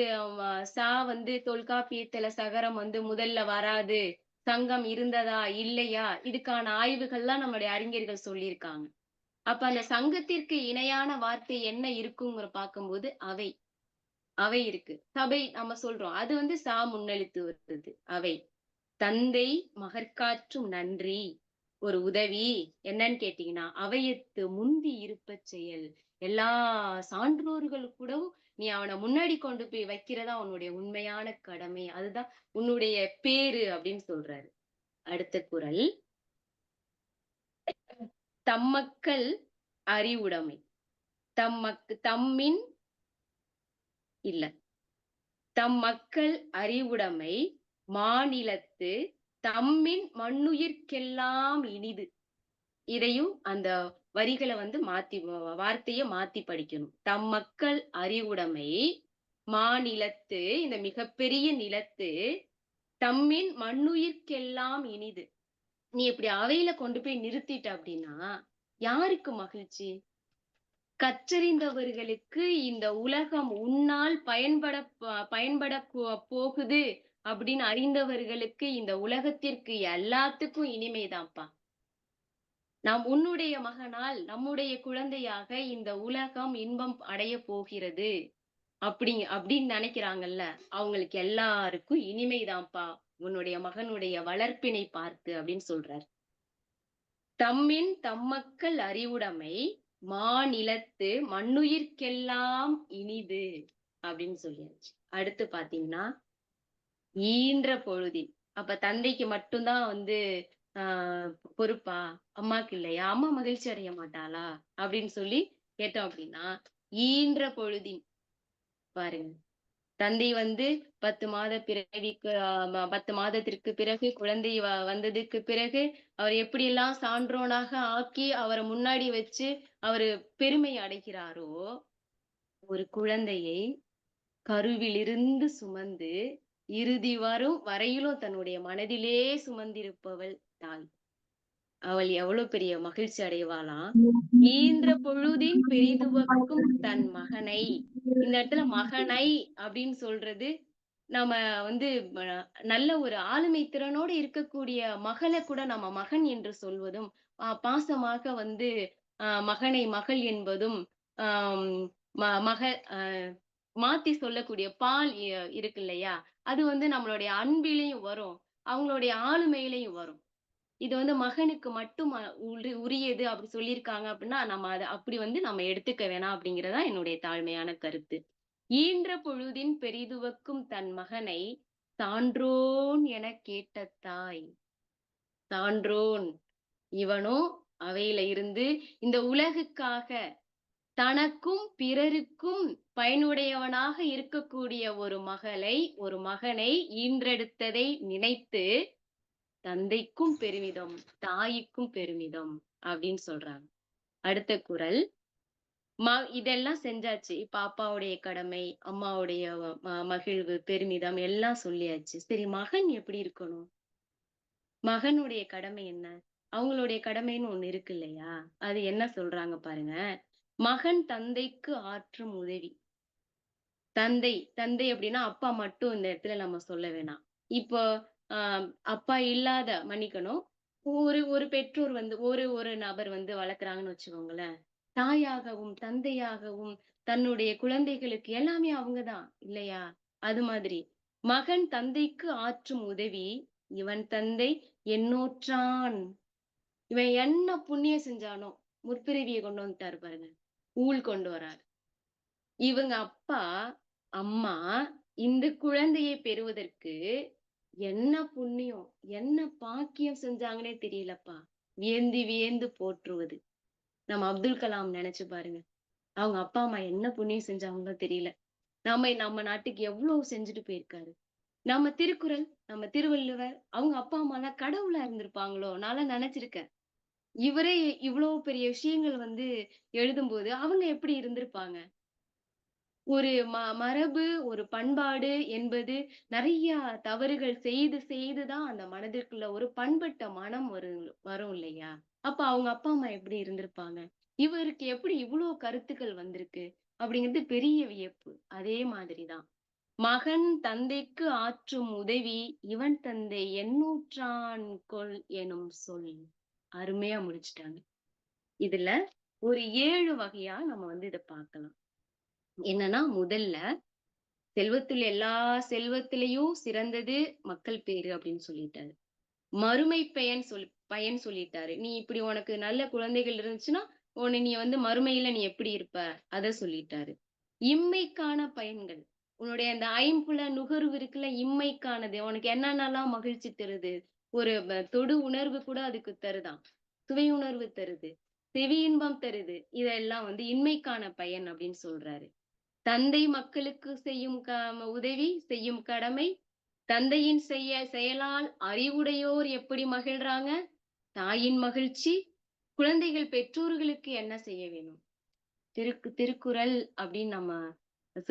தொல்காப்பியத்துல சகரம் முதல்ல வராது. சங்கம் இருந்ததா இல்லையா இதுக்கான ஆய்வுகள்லாம் நம்மளுடைய அறிஞர்கள் சொல்லியிருக்காங்க. அப்ப அந்த சங்கத்திற்கு இணையான வார்த்தை என்ன இருக்குங்கிற பார்க்கும்போது அவை. அவை இருக்கு. சபை நம்ம சொல்றோம். அது சா முன்னெழுத்து வருது. அவை. தந்தை மகற்காற்றும் நன்றி. ஒரு உதவி என்னன்னு கேட்டீங்கன்னா, அவையத்து முந்தி இருப்பச் செயல். எல்லா சான்றோர்கள் கூடவும் நீ அவனை முன்னாடி கொண்டு போய் வைக்கிறதா உன்னுடைய உண்மையான கடமை. அதுதான் உன்னுடைய பேரு அப்படின்னு சொல்றாரு. அடுத்த குறள். தம்மக்கள் அறிவுடைமை. தம்மின் இல்ல. தம் மக்கள் அறிவுடைமை மாநிலத்து தம்மின் மண்ணுயிர்க்கெல்லாம் இனிது. இதையும் அந்த வரிகளை வார்த்தையை மாத்தி படிக்கணும். தம் மக்கள் அறிவுடைமை மாநிலத்து, இந்த மிகப்பெரிய நிலத்து தம்மின் மண்ணுயிர்க்கெல்லாம் இனிது. நீ இப்படி அவையில கொண்டு போய் நிறுத்திட்ட அப்படின்னா யாருக்கு மகிழ்ச்சி? கற்றறிந்தவர்களுக்கு இந்த உலகம் உன்னால் பயன்பட போகுது அப்படின்னு அறிந்தவர்களுக்கு இந்த உலகத்திற்கு எல்லாத்துக்கும் இனிமைதான்ப்பா. நாம் உன்னுடைய மகனால் நம்முடைய குழந்தையாக இந்த உலகம் இன்பம் அடைய போகிறது அப்படின்னு நினைக்கிறாங்கல்ல, அவங்களுக்கு எல்லாருக்கும் இனிமைதான்ப்பா உன்னுடைய மகனுடைய வளர்ப்பினை பார்த்து அப்படின்னு சொல்றார். தம்மக்கள் அறிவுடைமை மாநிலத்து மண்ணுயிர்க்கெல்லாம் இனிது அப்படின்னு சொல்லியாச்சு. அடுத்து பாத்தீங்கன்னா ஈன்ற பொழுதில். அப்ப தந்தைக்கு மட்டும்தான் பொறுப்பா, அம்மாக்கு இல்லையா? அம்மா மகிழ்ச்சி அடைய மாட்டாளா அப்படின்னு சொல்லி கேட்டோம் அப்படின்னா, ஈன்ற பொழுதில் பாருங்க, தந்தை 10 மாதத்திற்கு பிறகு குழந்தை வந்ததுக்கு பிறகு அவர் எப்படியெல்லாம் சான்றோனாக ஆக்கி அவரை முன்னாடி வச்சு அவரு பெருமை அடைகிறாரோ, ஒரு குழந்தையை கருவிலிருந்து சுமந்து இறுதி வரையிலும் தன்னுடைய மனதிலே சுமந்திருப்பவள் தாய். அவள் எவ்வளவு பெரிய மகிழ்ச்சி அடைவாளாம். ஈன்ற பொழுதின் பெரிதுவக்கும் தன் மகனை. இந்த இடத்துல மகனை அப்படின்னு சொல்றது நம்ம நல்ல ஒரு ஆளுமை திறனோடு இருக்கக்கூடிய மகளை கூட நம்ம மகன் என்று சொல்வதும், பாசமாக மகனை மகள் என்பதும், மக மாத்தி சொல்லக்கூடிய பால் இருக்கு இல்லையா, அது நம்மளுடைய அன்பிலையும் வரும், அவங்களுடைய ஆளுமையிலையும் வரும். இது மகனுக்கு மட்டும் உரியது அப்படி சொல்லியிருக்காங்க அப்படின்னா நம்ம அதை அப்படி நம்ம எடுத்துக்க வேணாம் அப்படிங்கறதா என்னுடைய தாழ்மையான கருத்து. ஈன்ற பொழுதின் பெரிதுவக்கும் தன் மகனை சான்றோன் என கேட்ட தாய். சான்றோன் இவனும் அவையில இருந்து இந்த உலகுக்காக தனக்கும் பிறருக்கும் பயனுடையவனாக இருக்கக்கூடிய ஒரு மகனை ஈன்றெடுத்ததை நினைத்து தந்தைக்கும் பெருமிதம், தாய்க்கும் பெருமிதம் அப்படின்னு சொல்றாங்க. அடுத்த குறள். இதெல்லாம் செஞ்சாச்சு. இப்ப அப்பாவுடைய கடமை, அம்மாவுடைய மகிழ்வு, பெருமிதம் எல்லாம் சொல்லியாச்சு. சரி, மகன் எப்படி இருக்கணும்? மகனுடைய கடமை என்ன? அவங்களுடைய கடமைன்னு ஒண்ணு இருக்கு இல்லையா? அது என்ன சொல்றாங்க பாருங்க. மகன் தந்தைக்கு ஆற்றும் உதவி. தந்தை அப்படின்னா அப்பா மட்டும் இந்த இடத்துல நம்ம சொல்ல வேணாம். இப்போ அப்பா இல்லாத, மன்னிக்கணும், ஒரு பெற்றோர் ஒரு நபர் வளர்க்குறாங்கன்னு வச்சுக்கோங்களேன். தாயாகவும் தந்தையாகவும் தன்னுடைய குழந்தைகளுக்கு எல்லாமே அவங்கதான் இல்லையா? அது மாதிரி மகன் தந்தைக்கு ஆற்றும் உதவி இவன் தந்தை எண்ணூற்றான். இவன் என்ன புண்ணியம் செஞ்சானோ முற்பிறவியை கொண்டு வந்துட்டாரு பாருங்க. ஊழ் கொண்டு வராரு. இவங்க அப்பா, அம்மா இந்த குழந்தையை பெறுவதற்கு என்ன புண்ணியம், என்ன பாக்கியம் செஞ்சாங்கன்னே தெரியலப்பா. வியந்து வியந்து போற்றுவது. நம்ம அப்துல் கலாம் நினைச்சு பாருங்க. அவங்க அப்பா, அம்மா என்ன புண்ணியம் செஞ்சாங்களோ தெரியல. நம்ம நாட்டுக்கு எவ்வளவு செஞ்சுட்டு போயிருக்காரு. நம்ம திருக்குறள், நம்ம திருவள்ளுவர், அவங்க அப்பா அம்மாலாம் கடவுளா இருந்திருப்பாங்களோ? நான்லாம் நினைச்சிருக்கேன். இவரே இவ்வளவு பெரிய விஷயங்கள் எழுதும்போது அவங்க எப்படி இருந்திருப்பாங்க? ஒரு மரபு, ஒரு பண்பாடு என்பது நெறைய தவறுகள் செய்து செய்து தான் அந்த மனதிற்குள்ள ஒரு பண்பட்ட மனம் வரும் இல்லையா? அப்ப அவங்க அப்பா, அம்மா எப்படி இருந்திருப்பாங்க? இவருக்கு எப்படி இவ்ளோ கருத்துக்கள் வந்திருக்கு? அப்படிங்கிறது பெரிய வியப்பு. அதே மாதிரி தான். மகன் தந்தைக்கு ஆற்றும் உதவி, இவன் தந்தை எண்ணூற்றான் கொல் எனும் சொல். அருமையா முடிச்சுட்டாங்க. இதுல ஒரு 7 வகையா நம்ம இத பார்க்கலாம். என்னன்னா, முதல்ல செல்வத்தில் எல்லா செல்வத்திலயும் சிறந்தது மக்கள் பேறு அப்படின்னு சொல்லிட்டாரு. மறுமை பயன் சொல்லிட்டாரு. நீ இப்படி உனக்கு நல்ல குழந்தைகள் இருந்துச்சுன்னா, நீ மறுமையில நீ எப்படி இருப்ப? அத சொல்லிட்டாரு. இம்மைக்கான பயன்கள். உன்னுடைய அந்த ஐம்புல நுகர்வு இருக்குல்ல, இம்மைக்கானது. உனக்கு என்னென்னலாம் மகிழ்ச்சி தருது? ஒரு தொடு உணர்வு கூட அதுக்கு தருதாம். சுவை உணர்வு தருது. செவி இன்பம் தருது. இதெல்லாம் இன்மைக்கான பயன் அப்படின்னு சொல்றாரு. தந்தை மக்களுக்கு செய்யும் உதவி, செய்யும் கடமை, தந்தையின் செயலால் அறிவுடையோர் எப்படி மகிழ்றாங்க? தாயின் மகிழ்ச்சி, குழந்தைகள் பெற்றோர்களுக்கு என்ன செய்ய வேணும்? திருக்குறள் அப்படின்னு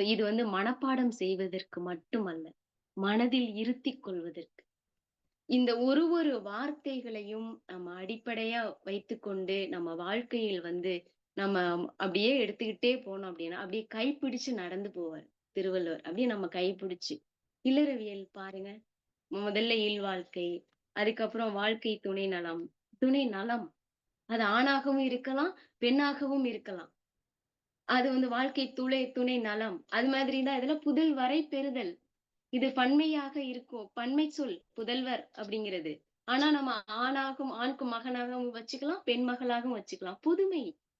இது மனப்பாடம் செய்வதற்கு மட்டுமல்ல, மனதில் இருத்திக் கொள்வதற்கு. இந்த ஒரு வார்த்தைகளையும் நம்ம அடிப்படையா வைத்துக்கொண்டு நம்ம வாழ்க்கையில் நம்ம அப்படியே எடுத்துக்கிட்டே போனோம் அப்படின்னா, அப்படியே கைப்பிடிச்சு நடந்து போவார் திருவள்ளுவர். அப்படியே நம்ம கைப்பிடிச்சு. இல்லறவியல் பாருங்க. முதல்ல இல்வாழ்க்கை, அதுக்கப்புறம் வாழ்க்கை துணை நலம். துணை நலம். அது ஆணாகவும் இருக்கலாம், பெண்ணாகவும் இருக்கலாம். அது வாழ்க்கை துணை நலம். அது மாதிரிதான் இதுல புதல்வரை பெறுதல். இது பன்மையாக இருக்கும். பன்மை சொல் புதல்வர் அப்படிங்கிறது. ஆனா நம்ம ஆணுக்கு மகனாகவும் வச்சுக்கலாம், பெண் மகளாகவும் வச்சுக்கலாம்.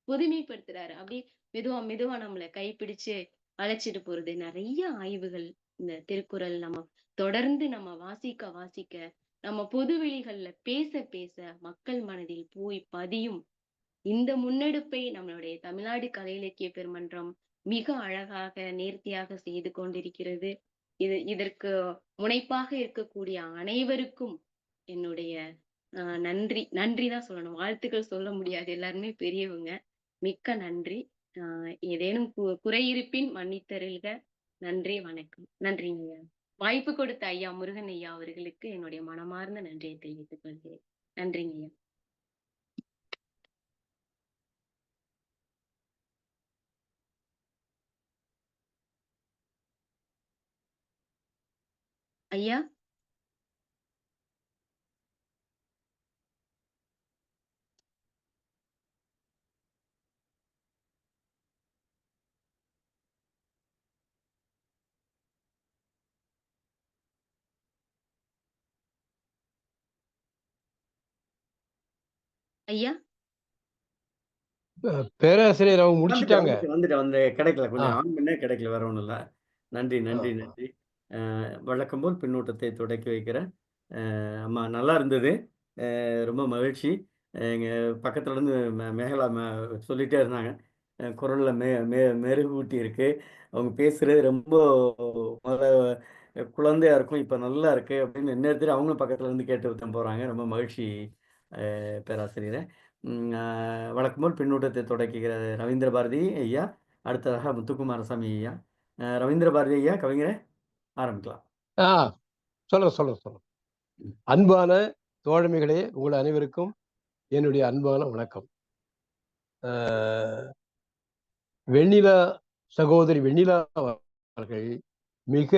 பொதுமைப்படுத்துறாரு. அப்படியே மெதுவா நம்மள கைப்பிடிச்சு அழைச்சிட்டு போறது. நிறைய ஆய்வுகள் இந்த திருக்குறள் நம்ம தொடர்ந்து நம்ம வாசிக்க நம்ம பொதுவெளிகள்ல பேச மக்கள் மனதில் போய் பதியும். இந்த முன்னெடுப்பை நம்மளுடைய தமிழ்நாடு கலை இலக்கிய பெருமன்றம் மிக அழகாக நேர்த்தியாக செய்து கொண்டிருக்கிறது. இதற்கு முனைப்பாக இருக்கக்கூடிய அனைவருக்கும் என்னுடைய நன்றிதான் சொல்லணும். வாழ்த்துக்கள் சொல்ல முடியாது. எல்லாருமே பெரியவங்க. மிக்க நன்றி. ஏதேனும் குறை இருப்பின் மன்னித்தருள்க. நன்றி, வணக்கம். நன்றிங்க ஐயா. வாய்ப்பு கொடுத்த ஐயா முருகன் ஐயா அவர்களுக்கு என்னுடைய மனமார்ந்த நன்றியை தெரிவித்துக் கொள்கிறேன். நன்றிங்க ஐயா. ஐயா ஐயா பேராசிரியர் அவங்க முடிச்சிட்டாங்க. வந்துட்டு கிடைக்கல. கொஞ்சம் ஆன் பண்ணே கிடைக்கல. வேற ஒண்ணும் இல்ல. நன்றி. வழக்கம் போல் பின்னூட்டத்தை தொடக்கி வைக்கிறேன். ஆமா, நல்லா இருந்தது. ரொம்ப மகிழ்ச்சி. எங்க பக்கத்துல இருந்து மேகலா சொல்லிட்டே இருந்தாங்க. குரல்ல மெருகூட்டி இருக்கு. அவங்க பேசுறது ரொம்ப குழந்தையா இருக்கும். இப்ப நல்லா இருக்கு அப்படின்னு நேரத்துல அவங்களும் பக்கத்துல இருந்து கேட்டு தான் போறாங்க. ரொம்ப மகிழ்ச்சி பேராசிரியரே. வழக்கம் போல் பின்னூட்டத்தை தொடக்குகிற ரவீந்திர பாரதி ஐயா, அடுத்ததாக முத்துக்குமாரசாமி ஐயா. ரவீந்திர பாரதி ஐயா, கவிஞரே ஆரம்பிக்கலாம். சொல்ல அன்பான தோழமைகளே, உங்கள் அனைவருக்கும் என்னுடைய அன்பான வணக்கம். வெண்ணிலா சகோதரி வெண்ணிலா அவர்கள் மிக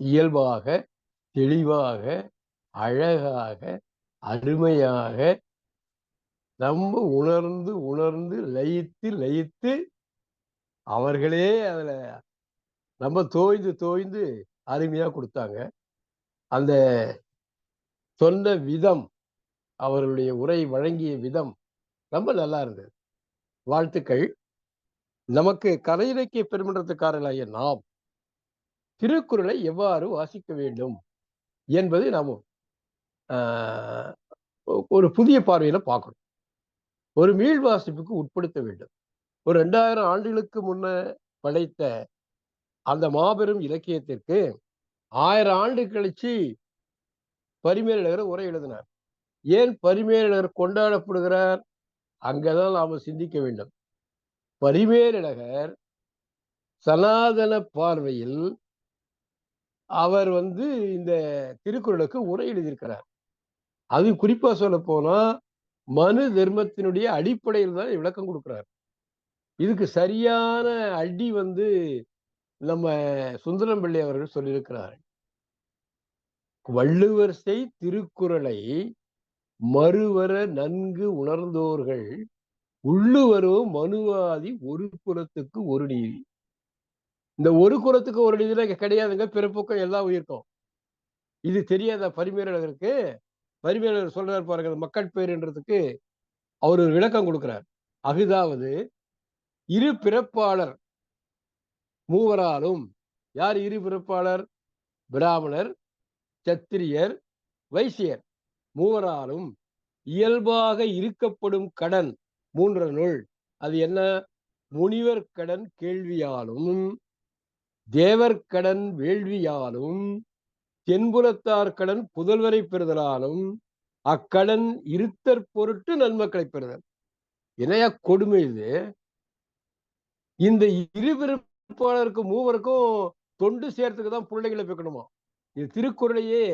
இயல்பாக, தெளிவாக, அழகாக, அருமையாக நம்ம உணர்ந்து லயித்து அவர்களே அதுல ரொம்ப தோய்ந்து அருமையா கொடுத்தாங்க. அந்த சொன்ன விதம், அவர்களுடைய உரை வழங்கிய விதம் ரொம்ப நல்லா இருந்தது. வாழ்த்துக்கள். நமக்கு கலை இலக்கிய பெருமன்றத்துக்காரர்களாகிய நாம் திருக்குறளை எவ்வாறு வாசிக்க வேண்டும் என்பதை நாம் ஒரு புதிய பார்வையில பார்க்கணும். ஒரு மீள் வாசிப்புக்கு உட்படுத்த வேண்டும். ஒரு 2000 ஆண்டுகளுக்கு முன்ன படைத்த அந்த மாபெரும் இலக்கியத்திற்கு 1000 ஆண்டு கழிச்சு பரிமேலழகர் உரை எழுதினார். ஏன் பரிமேலழகர் கொண்டாடப்படுகிறார்? அங்கதான் நாம சிந்திக்க வேண்டும். பரிமேலழகர் சனாதன பார்வையில் அவர் இந்த திருக்குறளுக்கு உரை எழுதியிருக்கிறார். அது குறிப்பா சொல்ல போனா மனு தர்மத்தினுடைய அடிப்படையில் தான் விளக்கம் கொடுக்கிறார். இதுக்கு சரியான அடி நம்ம சுந்தரம் பிள்ளை அவர்கள் சொல்லியிருக்கிறார். வள்ளுவர் செய் திருக்குறளை மறுவர நன்கு உணர்ந்தோர்கள் உள்ளுவரோ மனுவாதி ஒரு குலத்துக்கு ஒரு நீதி. இந்த ஒரு குலத்துக்கு ஒரு நீதியில கிடையாதுங்க, பிறப்புக்கும் எல்லா உயிருக்கும். இது தெரியாத பரிமேலழகருக்கு? பரிமேலழகர் சொல்றாரு பாருங்க, மக்கள் பேருன்றதுக்கு அவர் ஒரு விளக்கம் கொடுக்கிறார். அஃதாவது இரு பிறப்பாளர் மூவராலும். யார் இரு பிறப்பாளர்? பிராமணர், சத்திரியர், வைசியர் மூவராலும் இயல்பாக இருக்கப்படும் கடன் மூன்றனுள். அது என்ன? முனிவர் கடன் கேள்வியாலும், தேவர் கடன் வேள்வியாலும், தென்புலத்தார் கடன் புதல்வரை பெறுதலாலும், அக்கடன் இருத்தற் பொருட்டு நன்மக்களை பெறுதல். என்னையா கொடுமை இது! இந்த இரு பிறப்பாளருக்கு மூவருக்கும் தொண்டு சேர்த்துக்கு தான் பிள்ளைகளை பெக்கணுமா? இது திருக்குறளையே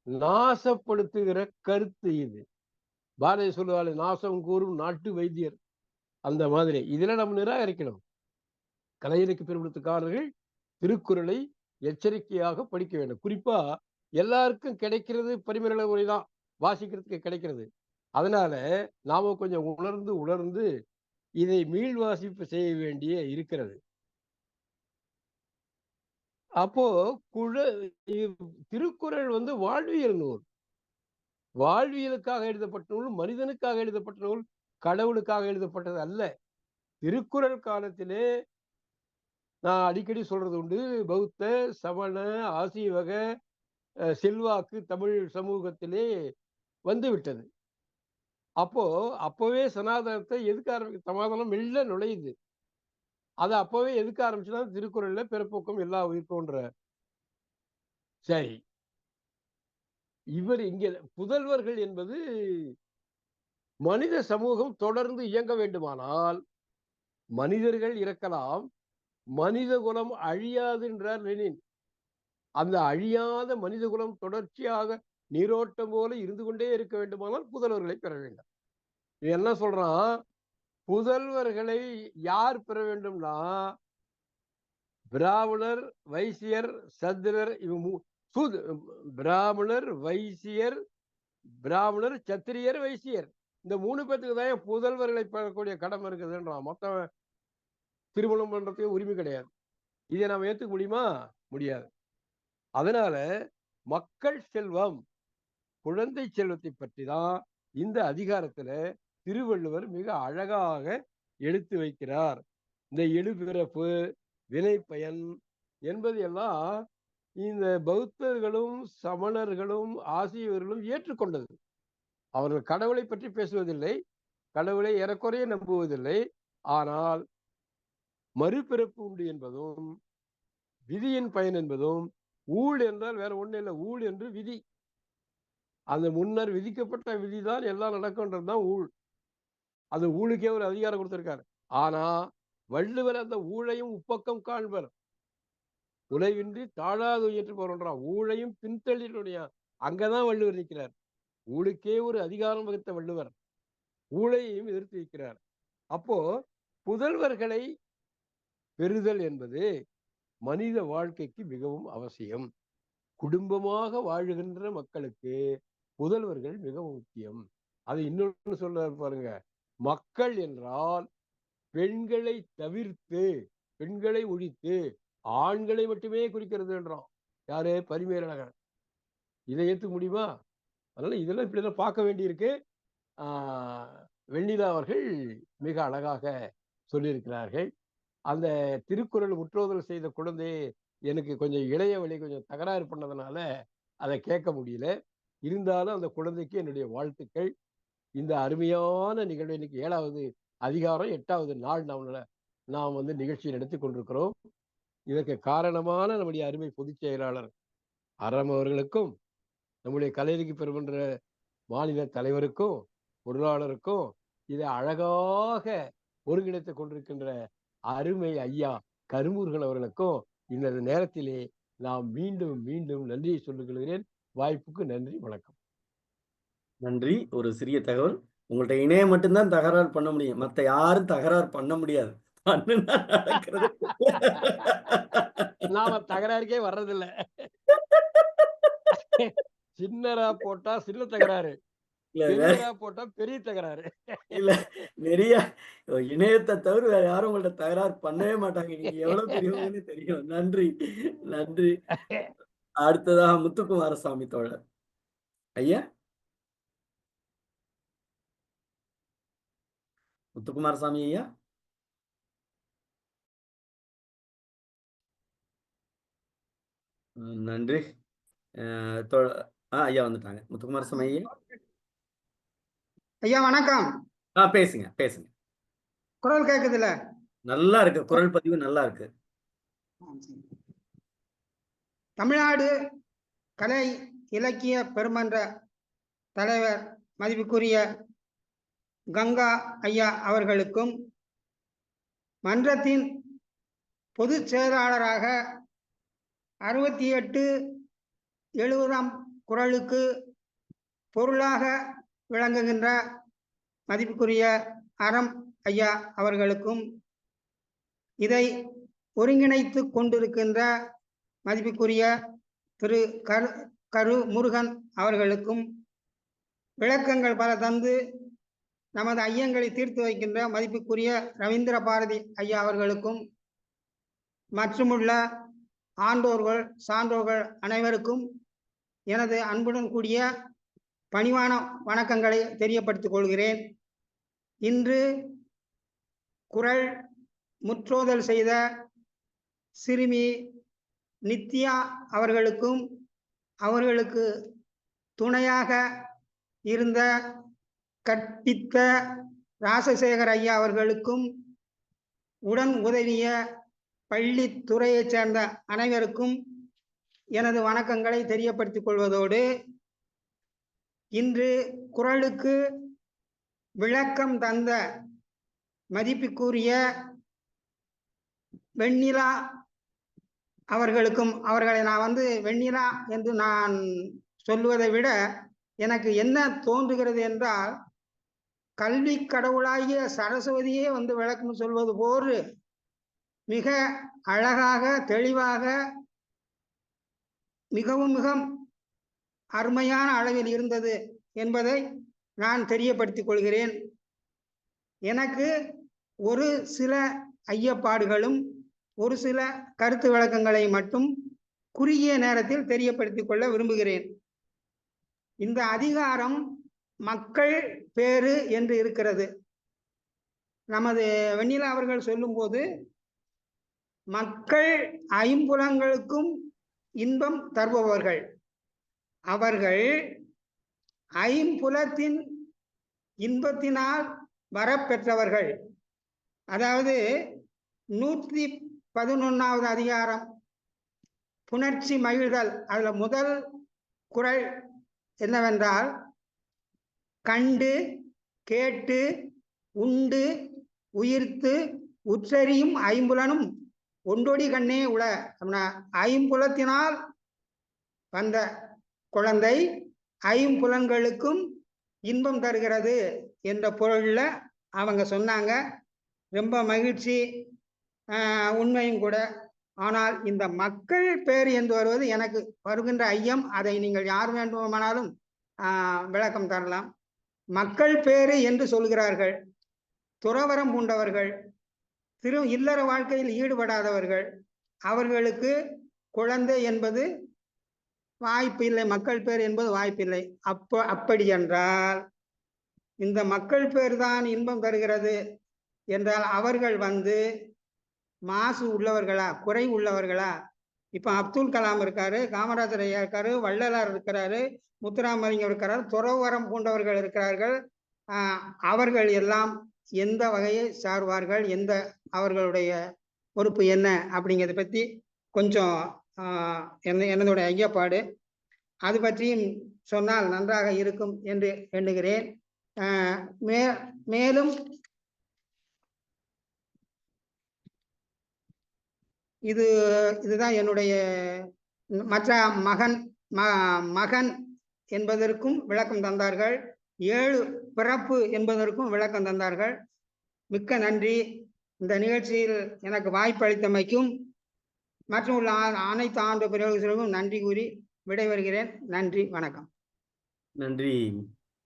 நாசப்படுத்துகிற கருத்து இது. பாரதி சொல்லுவாள், நாசம் கூறும் நாட்டு வைத்தியர். அந்த மாதிரி இதுல நம்ம நிராகரிக்கணும். கலை இலக்கிய பெருமன்றத்துக்காரர்கள் திருக்குறளை எச்சரிக்கையாக படிக்க வேண்டும். குறிப்பா எல்லாருக்கும் கிடைக்கிறது பரிமேலழகர் உரை தான் வாசிக்கிறதுக்கு கிடைக்கிறது. அதனால நாம கொஞ்சம் உணர்ந்து இதை மீள் வாசிப்பு செய்ய வேண்டிய இருக்கிறது. அப்போ திருக்குறள் வாழ்வியல் நூல். வாழ்வியலுக்காக எழுதப்பட்ட நூல், மனிதனுக்காக எழுதப்பட்ட நூல், கடவுளுக்காக எழுதப்பட்டது அல்ல. திருக்குறள் காலத்திலே நான் அடிக்கடி சொல்றது உண்டு, பௌத்த, சமண, ஆசீவக, செல்வாக்கு தமிழ் சமூகத்திலே வந்துவிட்டது. அப்பவே சனாதனத்தை எதுக்கு சமாதானம் மெல்ல நுழையுது. அதை அப்பவே எதுக்க ஆரம்பிச்சுன்னா திருக்குறள்ல பிறப்புக்கும் எல்லா உயிர்க்கும்ன்ற. சரி, இவர் இங்க புதல்வர்கள் என்பது மனித சமூகம் தொடர்ந்து இயங்க வேண்டுமானால் மனிதர்கள் இறக்கலாம், மனித குலம் அழியாது என்றார் லெனின். அந்த அழியாத மனித குலம் தொடர்ச்சியாக நீரோட்டம் போல இருந்து கொண்டே இருக்க வேண்டுமானால் புதல்வர்களை பெற வேண்டும். என்ன சொல்றான்? புதல்வர்களை யார் பெற வேண்டும்னா பிராமணர், வைசியர், சத்திரர், பிராமணர், வைசியர், பிராமணர், சத்திரியர், வைசியர், இந்த 3 பேத்துக்கு தான் புதல்வர்களை பெறக்கூடிய கடமை இருக்குதுன்றான். மொத்த திருமணம் பண்றதுக்கு உரிமை கிடையாது. இதை நாம ஏத்துக்க முடியுமா? முடியாது. அதனால மக்கள் செல்வம், குழந்தை செல்வத்தை பற்றி தான் இந்த அதிகாரத்துல திருவள்ளுவர் மிக அழகாக எடுத்து வைக்கிறார். இந்த எழுபிறப்பு, வினை பயன் என்பது எல்லாம் இந்த பௌத்தர்களும் சமணர்களும் ஆசிரியர்களும் ஏற்றுக்கொண்டது. அவர்கள் கடவுளை பற்றி பேசுவதில்லை, கடவுளை ஏறக்குறைய நம்புவதில்லை. ஆனால் மறுபிறப்பு உண்டு என்பதும், விதியின் பயன் என்பதும், ஊழ் என்றால் வேற ஒண்ணு இல்லை, ஊழ் என்று விதி. அந்த முன்னர் விதிக்கப்பட்ட விதிதான் எல்லாம் நடக்கும்ன்றதுதான் ஊழ். அது ஊழுக்கே ஒரு அதிகாரம் கொடுத்திருக்காரு. ஆனா வள்ளுவர் அந்த ஊழையும் உப்பக்கம் காண்பர், உழைவின்றி தாழாது உயர்த்து போறான். ஊழையும் பின்தள்ளினுடைய அங்கதான் வள்ளுவர் நிற்கிறார். ஊழுக்கே ஒரு அதிகாரம் வகுத்த வள்ளுவர் ஊழையையும் எதிர்த்து வைக்கிறார். அப்போ புதல்வர்களை பெறுதல் என்பது மனித வாழ்க்கைக்கு மிகவும் அவசியம். குடும்பமாக வாழுகின்ற மக்களுக்கு புதல்வர்கள் மிகவும் முக்கியம். அது இன்னொன்று சொல்ல பாருங்க, மக்கள் என்றால் பெண்களை தவிர்த்து, பெண்களை ஒழித்து ஆண்களை மட்டுமே குறிக்கிறது என்றான். யாரு? பரிமேலழகர். இதை ஏற்றுக்க முடியுமா? அதனால இதெல்லாம் இப்படிதான் பார்க்க வேண்டியிருக்கு. வெண்ணிலா அவர்கள் மிக அழகாக சொல்லியிருக்கிறார்கள். அந்த திருக்குறள் முற்றோதல் செய்த குழந்தை எனக்கு கொஞ்சம் இளையவழி கொஞ்சம் தகராறு பண்ணதுனால அதை கேட்க முடியல. இருந்தாலும் அந்த குழந்தைக்கு என்னுடைய வாழ்த்துக்கள். இந்த அருமையான நிகழ்வு இன்னைக்கு 7வது அதிகாரம் 8வது நாள் நாம் நிகழ்ச்சி நடத்தி கொண்டிருக்கிறோம். இதற்கு காரணமான நம்முடைய அருமை பொதுச் செயலாளர் அறம் அவர்களுக்கும், நம்முடைய கலைஞருக்கு பெறுகின்ற மாநில தலைவருக்கும், பொருளாளருக்கும், இதை அழகாக ஒருங்கிணைத்துக் கொண்டிருக்கின்ற அருமை ஐயா கருமூர்கள் அவர்களுக்கும் இந்த நேரத்திலே நாம் மீண்டும் மீண்டும் நன்றியை சொல்லிக் கொள்கிறேன். வாய்ப்புக்கு நன்றி, வணக்கம். நன்றி. ஒரு சிறிய தகவல். உங்கள்ட்ட இணையம் மட்டும்தான் தகராறு பண்ண முடியும். மத்த யாரும் தகராறு பண்ண முடியாது. பண்ணுனா நடக்கிறது. நாம தகராறுக்கே வர்றதில்ல. சின்னரா போட்டா சின்ன தகராறு, இல்ல பெரியரா போட்டா பெரிய தகராறு. இல்ல நிறைய இணையத்தை தவிர வேற யாரும் உங்கள்ட்ட தகராறு பண்ணவே மாட்டாங்க. நீங்க எவ்வளவு பெரியவங்கன்னு தெரியும். நன்றி, நன்றி. அடுத்ததாக முத்துக்குமாரசாமி தோழர். ஐயா, முத்துக்குமாரசாமி ஐயா. நன்றி. ஐயா வந்துட்டாங்க. முத்துக்குமாரசாமி ஐயா. ஐயா வணக்கம். பேசுங்க பேசுங்க. குரல் கேக்குதுல? நல்லா இருக்கு. குரல் பதிவு நல்லா இருக்கு. தமிழ்நாடு கலை இலக்கிய பெருமன்ற தலைவர் மதிப்புக்குரிய கங்கா ஐயா அவர்களுக்கும், மன்றத்தின் பொதுச் செயலாளராக 68-70ஆம் குறளுக்கு பொருளாக விளங்குகின்ற மதிப்புக்குரிய அறம் ஐயா அவர்களுக்கும், இதை ஒருங்கிணைத்து கொண்டிருக்கின்ற மதிப்புக்குரிய திரு கரு முருகன் அவர்களுக்கும், விளக்கங்கள் பல தந்து நமது ஐயங்களை தீர்த்து வைக்கின்ற மதிப்புக்குரிய ரவீந்திர பாரதி ஐயா அவர்களுக்கும், மற்றுமுள்ள ஆண்டோர்கள் சான்றோர்கள் அனைவருக்கும் எனது அன்புடன் கூடிய பணிவான வணக்கங்களை தெரியப்படுத்திக் கொள்கிறேன். இன்று குறள் முற்றோதல் செய்த சிறுமி நித்யா அவர்களுக்கும், அவர்களுக்கு துணையாக இருந்த கற்பித்த ராசசேகர் ஐயா அவர்களுக்கும், உடன் உதவிய பள்ளி துறையைச் சேர்ந்த அனைவருக்கும் எனது வணக்கங்களை தெரியப்படுத்திக் கொள்வதோடு, இன்று குறளுக்கு விளக்கம் தந்த மதிப்புக்குரிய வெண்ணிலா அவர்களுக்கும், அவர்களை நான் வெண்ணிலா என்று நான் சொல்லுவதை விட எனக்கு என்ன தோன்றுகிறது என்றால், கல்வி கடவுளாகிய சரஸ்வதியே விளக்கம் சொல்வது போன்று மிக அழகாக தெளிவாக மிகவும் அருமையான அளவில் இருந்தது என்பதை நான் தெரியப்படுத்திக் கொள்கிறேன். எனக்கு ஒரு சில ஐயப்பாடுகளும் ஒரு சில கருத்து விளக்கங்களை மட்டும் குறுகிய நேரத்தில் தெரியப்படுத்திக் கொள்ள விரும்புகிறேன். இந்த அதிகாரம் மக்கள் பேறு என்று இருக்கிறது. நமது வெண்ணிலா அவர்கள் சொல்லும்போது, மக்கள் ஐம்புலங்களுக்கும் இன்பம் தருபவர்கள், அவர்கள் ஐம்புலத்தின் இன்பத்தினால் வரப்பெற்றவர்கள். அதாவது 111வது அதிகாரம் புணர்ச்சி மகிழ்தல், அதுல முதல் குறள் என்னவென்றால், கண்டு கேட்டு உண்டு உயிர்த்து உற்றறியும் ஐம்புலனும் ஒன்றொடி கண்ணே உள. ஐம்புலத்தினால் வந்த குழந்தை ஐம்புலன்களுக்கும் இன்பம் தருகிறது என்ற பொருள்ல அவங்க சொன்னாங்க. ரொம்ப மகிழ்ச்சி, உண்மையும் கூட. ஆனால் இந்த மக்கள் பேர் என்று வருவது எனக்கு வருகின்ற ஐயம். அதை நீங்கள் யார் வேண்டுமானாலும் விளக்கம் தரலாம். மக்கள் பேரு என்று சொல்கிறார்கள் துறவரம் பூண்டவர்கள், இல்லற வாழ்க்கையில் ஈடுபடாதவர்கள், அவர்களுக்கு குழந்தை என்பது வாய்ப்பு இல்லை, மக்கள் பேர் என்பது வாய்ப்பில்லை. அப்படி என்றால் இந்த மக்கள் பேர் தான் இன்பம் தருகிறது என்றால் அவர்கள் மாசு உள்ளவர்களா, குறை உள்ளவர்களா? இப்ப அப்துல் கலாம் இருக்காரு, காமராஜர் ஐயா இருக்காரு, வள்ளலார் இருக்கிறாரு, முத்துராமலிங்கம் இருக்கிறார், துறவரம் பூண்டவர்கள் இருக்கிறார்கள். அவர்கள் எல்லாம் எந்த வகையை சார்வார்கள், அவர்களுடைய பொறுப்பு என்ன அப்படிங்கிறத பற்றி கொஞ்சம் என்னுடைய ஐயப்பாடு. அது பற்றியும் சொன்னால் நன்றாக இருக்கும் என்று எண்ணுகிறேன். மேலும் இதுதான் என்னுடைய மற்ற மகன் என்பதற்கும் விளக்கம் தந்தார்கள். 7 பிறப்பு என்பதற்கும் விளக்கம் தந்தார்கள். மிக்க நன்றி. இந்த நிகழ்ச்சியில் எனக்கு வாய்ப்பு அளித்தமைக்கும் மற்றும் உள்ள அனைத்து ஆண்டு பிரயோகங்களுக்கும் நன்றி கூறி விடைபெறுகிறேன். நன்றி, வணக்கம். நன்றி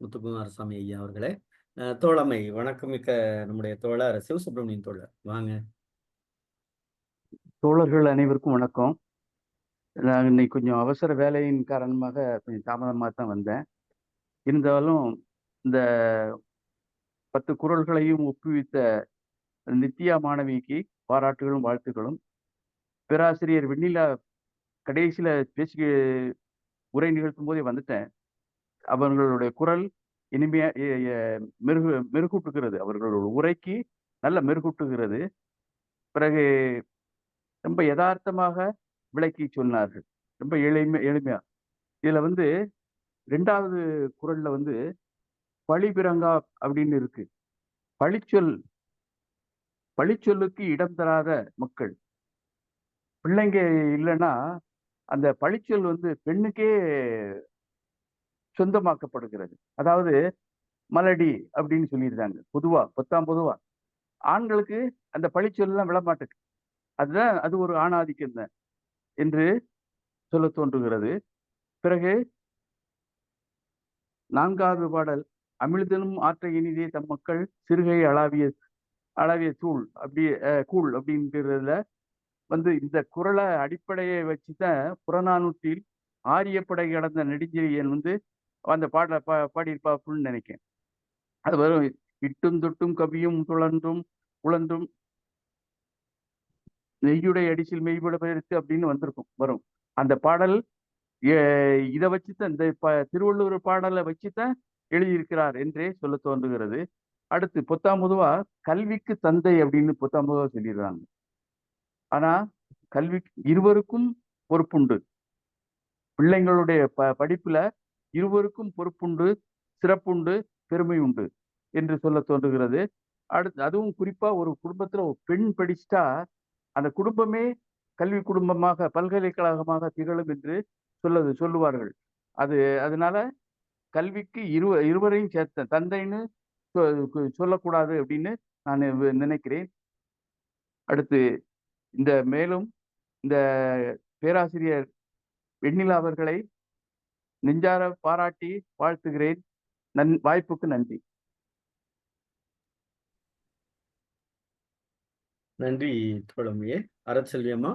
முத்துக்குமாரசாமி ஐயா அவர்களே. தோழமை வணக்கமிக்க நம்முடைய தோழர் சிவசுப்பிரமணியன் தோழர் வாங்க. தோழர்கள் அனைவருக்கும் வணக்கம். நான் இன்னைக்கு கொஞ்சம் அவசர வேலையின் காரணமாக கொஞ்சம் தாமதமாக தான் வந்தேன். இருந்தாலும் இந்த 10 குறள்களையும் ஒப்புவித்த நித்யா மாணவிக்கு பாராட்டுகளும் வாழ்த்துக்களும். பேராசிரியர் வெண்ணிலா கடைசியில் உரை நிகழ்த்தும் போதே வந்துட்டேன். அவர்களுடைய குரல் இனிமையா மெருகூட்டுகிறது, அவர்களுடைய உரைக்கு நல்ல மெருகூட்டுகிறது. பிறகு ரொம்ப யதார்த்தமாக விளக்கி சொன்னார்கள், ரொம்ப எளிமையா. இதுல 2வது குறள்ல பழிபிறங்கா அப்படின்னு இருக்கு. பழிச்சொல்லுக்கு இடம் தராத மக்கள். பிள்ளைங்க இல்லைன்னா அந்த பழிச்சொல் பெண்ணுக்கே சொந்தமாக்கப்படுகிறது. அதாவது மலடி அப்படின்னு சொல்லியிருந்தாங்க பொதுவா. ஆண்களுக்கு அந்த பழிச்சொல்லாம் விழமாட்டுக்கு. அது ஒரு ஆணாதிக்கம் தான் என்று சொல்ல தோன்றுகிறது. பிறகு 4வது பாடல், அமிழ்தனும் ஆற்ற இனிதே தம் மக்கள் சிறுகை அளவிய தூள் கூழ் அப்படிங்கிறதுல இந்த குறளை அடிப்படையை வச்சுதான் புறநானூற்றில் ஆரியப்படை கடந்த நெடுஞ்செழியன் அந்த பாடலை பாடியிருப்பாப்புன்னு நினைக்கிறேன். அது வரும், இட்டும் தொட்டும் கவியும் துளன்றும் உழன்றும் நெய்யுடைய அடிசில் மெய்பட பெயர்த்து அப்படின்னு வரும். அந்த பாடல் இதை வச்சுதான், இந்த திருவள்ளுவர் பாடலை வச்சுதான் எழுதியிருக்கிறார் என்றே சொல்ல தோன்றுகிறது. அடுத்து 10ஆம் கல்விக்கு தந்தை அப்படின்னு 10ஆம் சொல்லிடுறாங்க. ஆனா கல்விக்கு இருவருக்கும் பொறுப்புண்டு. பிள்ளைங்களுடைய படிப்புல இருவருக்கும் பொறுப்புண்டு, சிறப்புண்டு, பெருமை உண்டு என்று சொல்ல தோன்றுகிறது. அடுத்து அதுவும் குறிப்பா ஒரு குடும்பத்துல ஒரு பெண் படிச்சுட்டா அந்த குடும்பமே கல்வி குடும்பமாக, பல்கலைக்கழகமாக திகழும் என்று சொல்லுவார்கள். அதனால கல்விக்கு இருவரையும் சேர்த்த தந்தைன்னு சொல்லக்கூடாது அப்படின்னு நான் நினைக்கிறேன். அடுத்து மேலும் இந்த பேராசிரியர் வெண்ணிலா அவர்களை நெஞ்சார பாராட்டி வாழ்த்துகிறேன். வாய்ப்புக்கு நன்றி. நன்றி தோழமையே. அரசெல்வி அம்மா.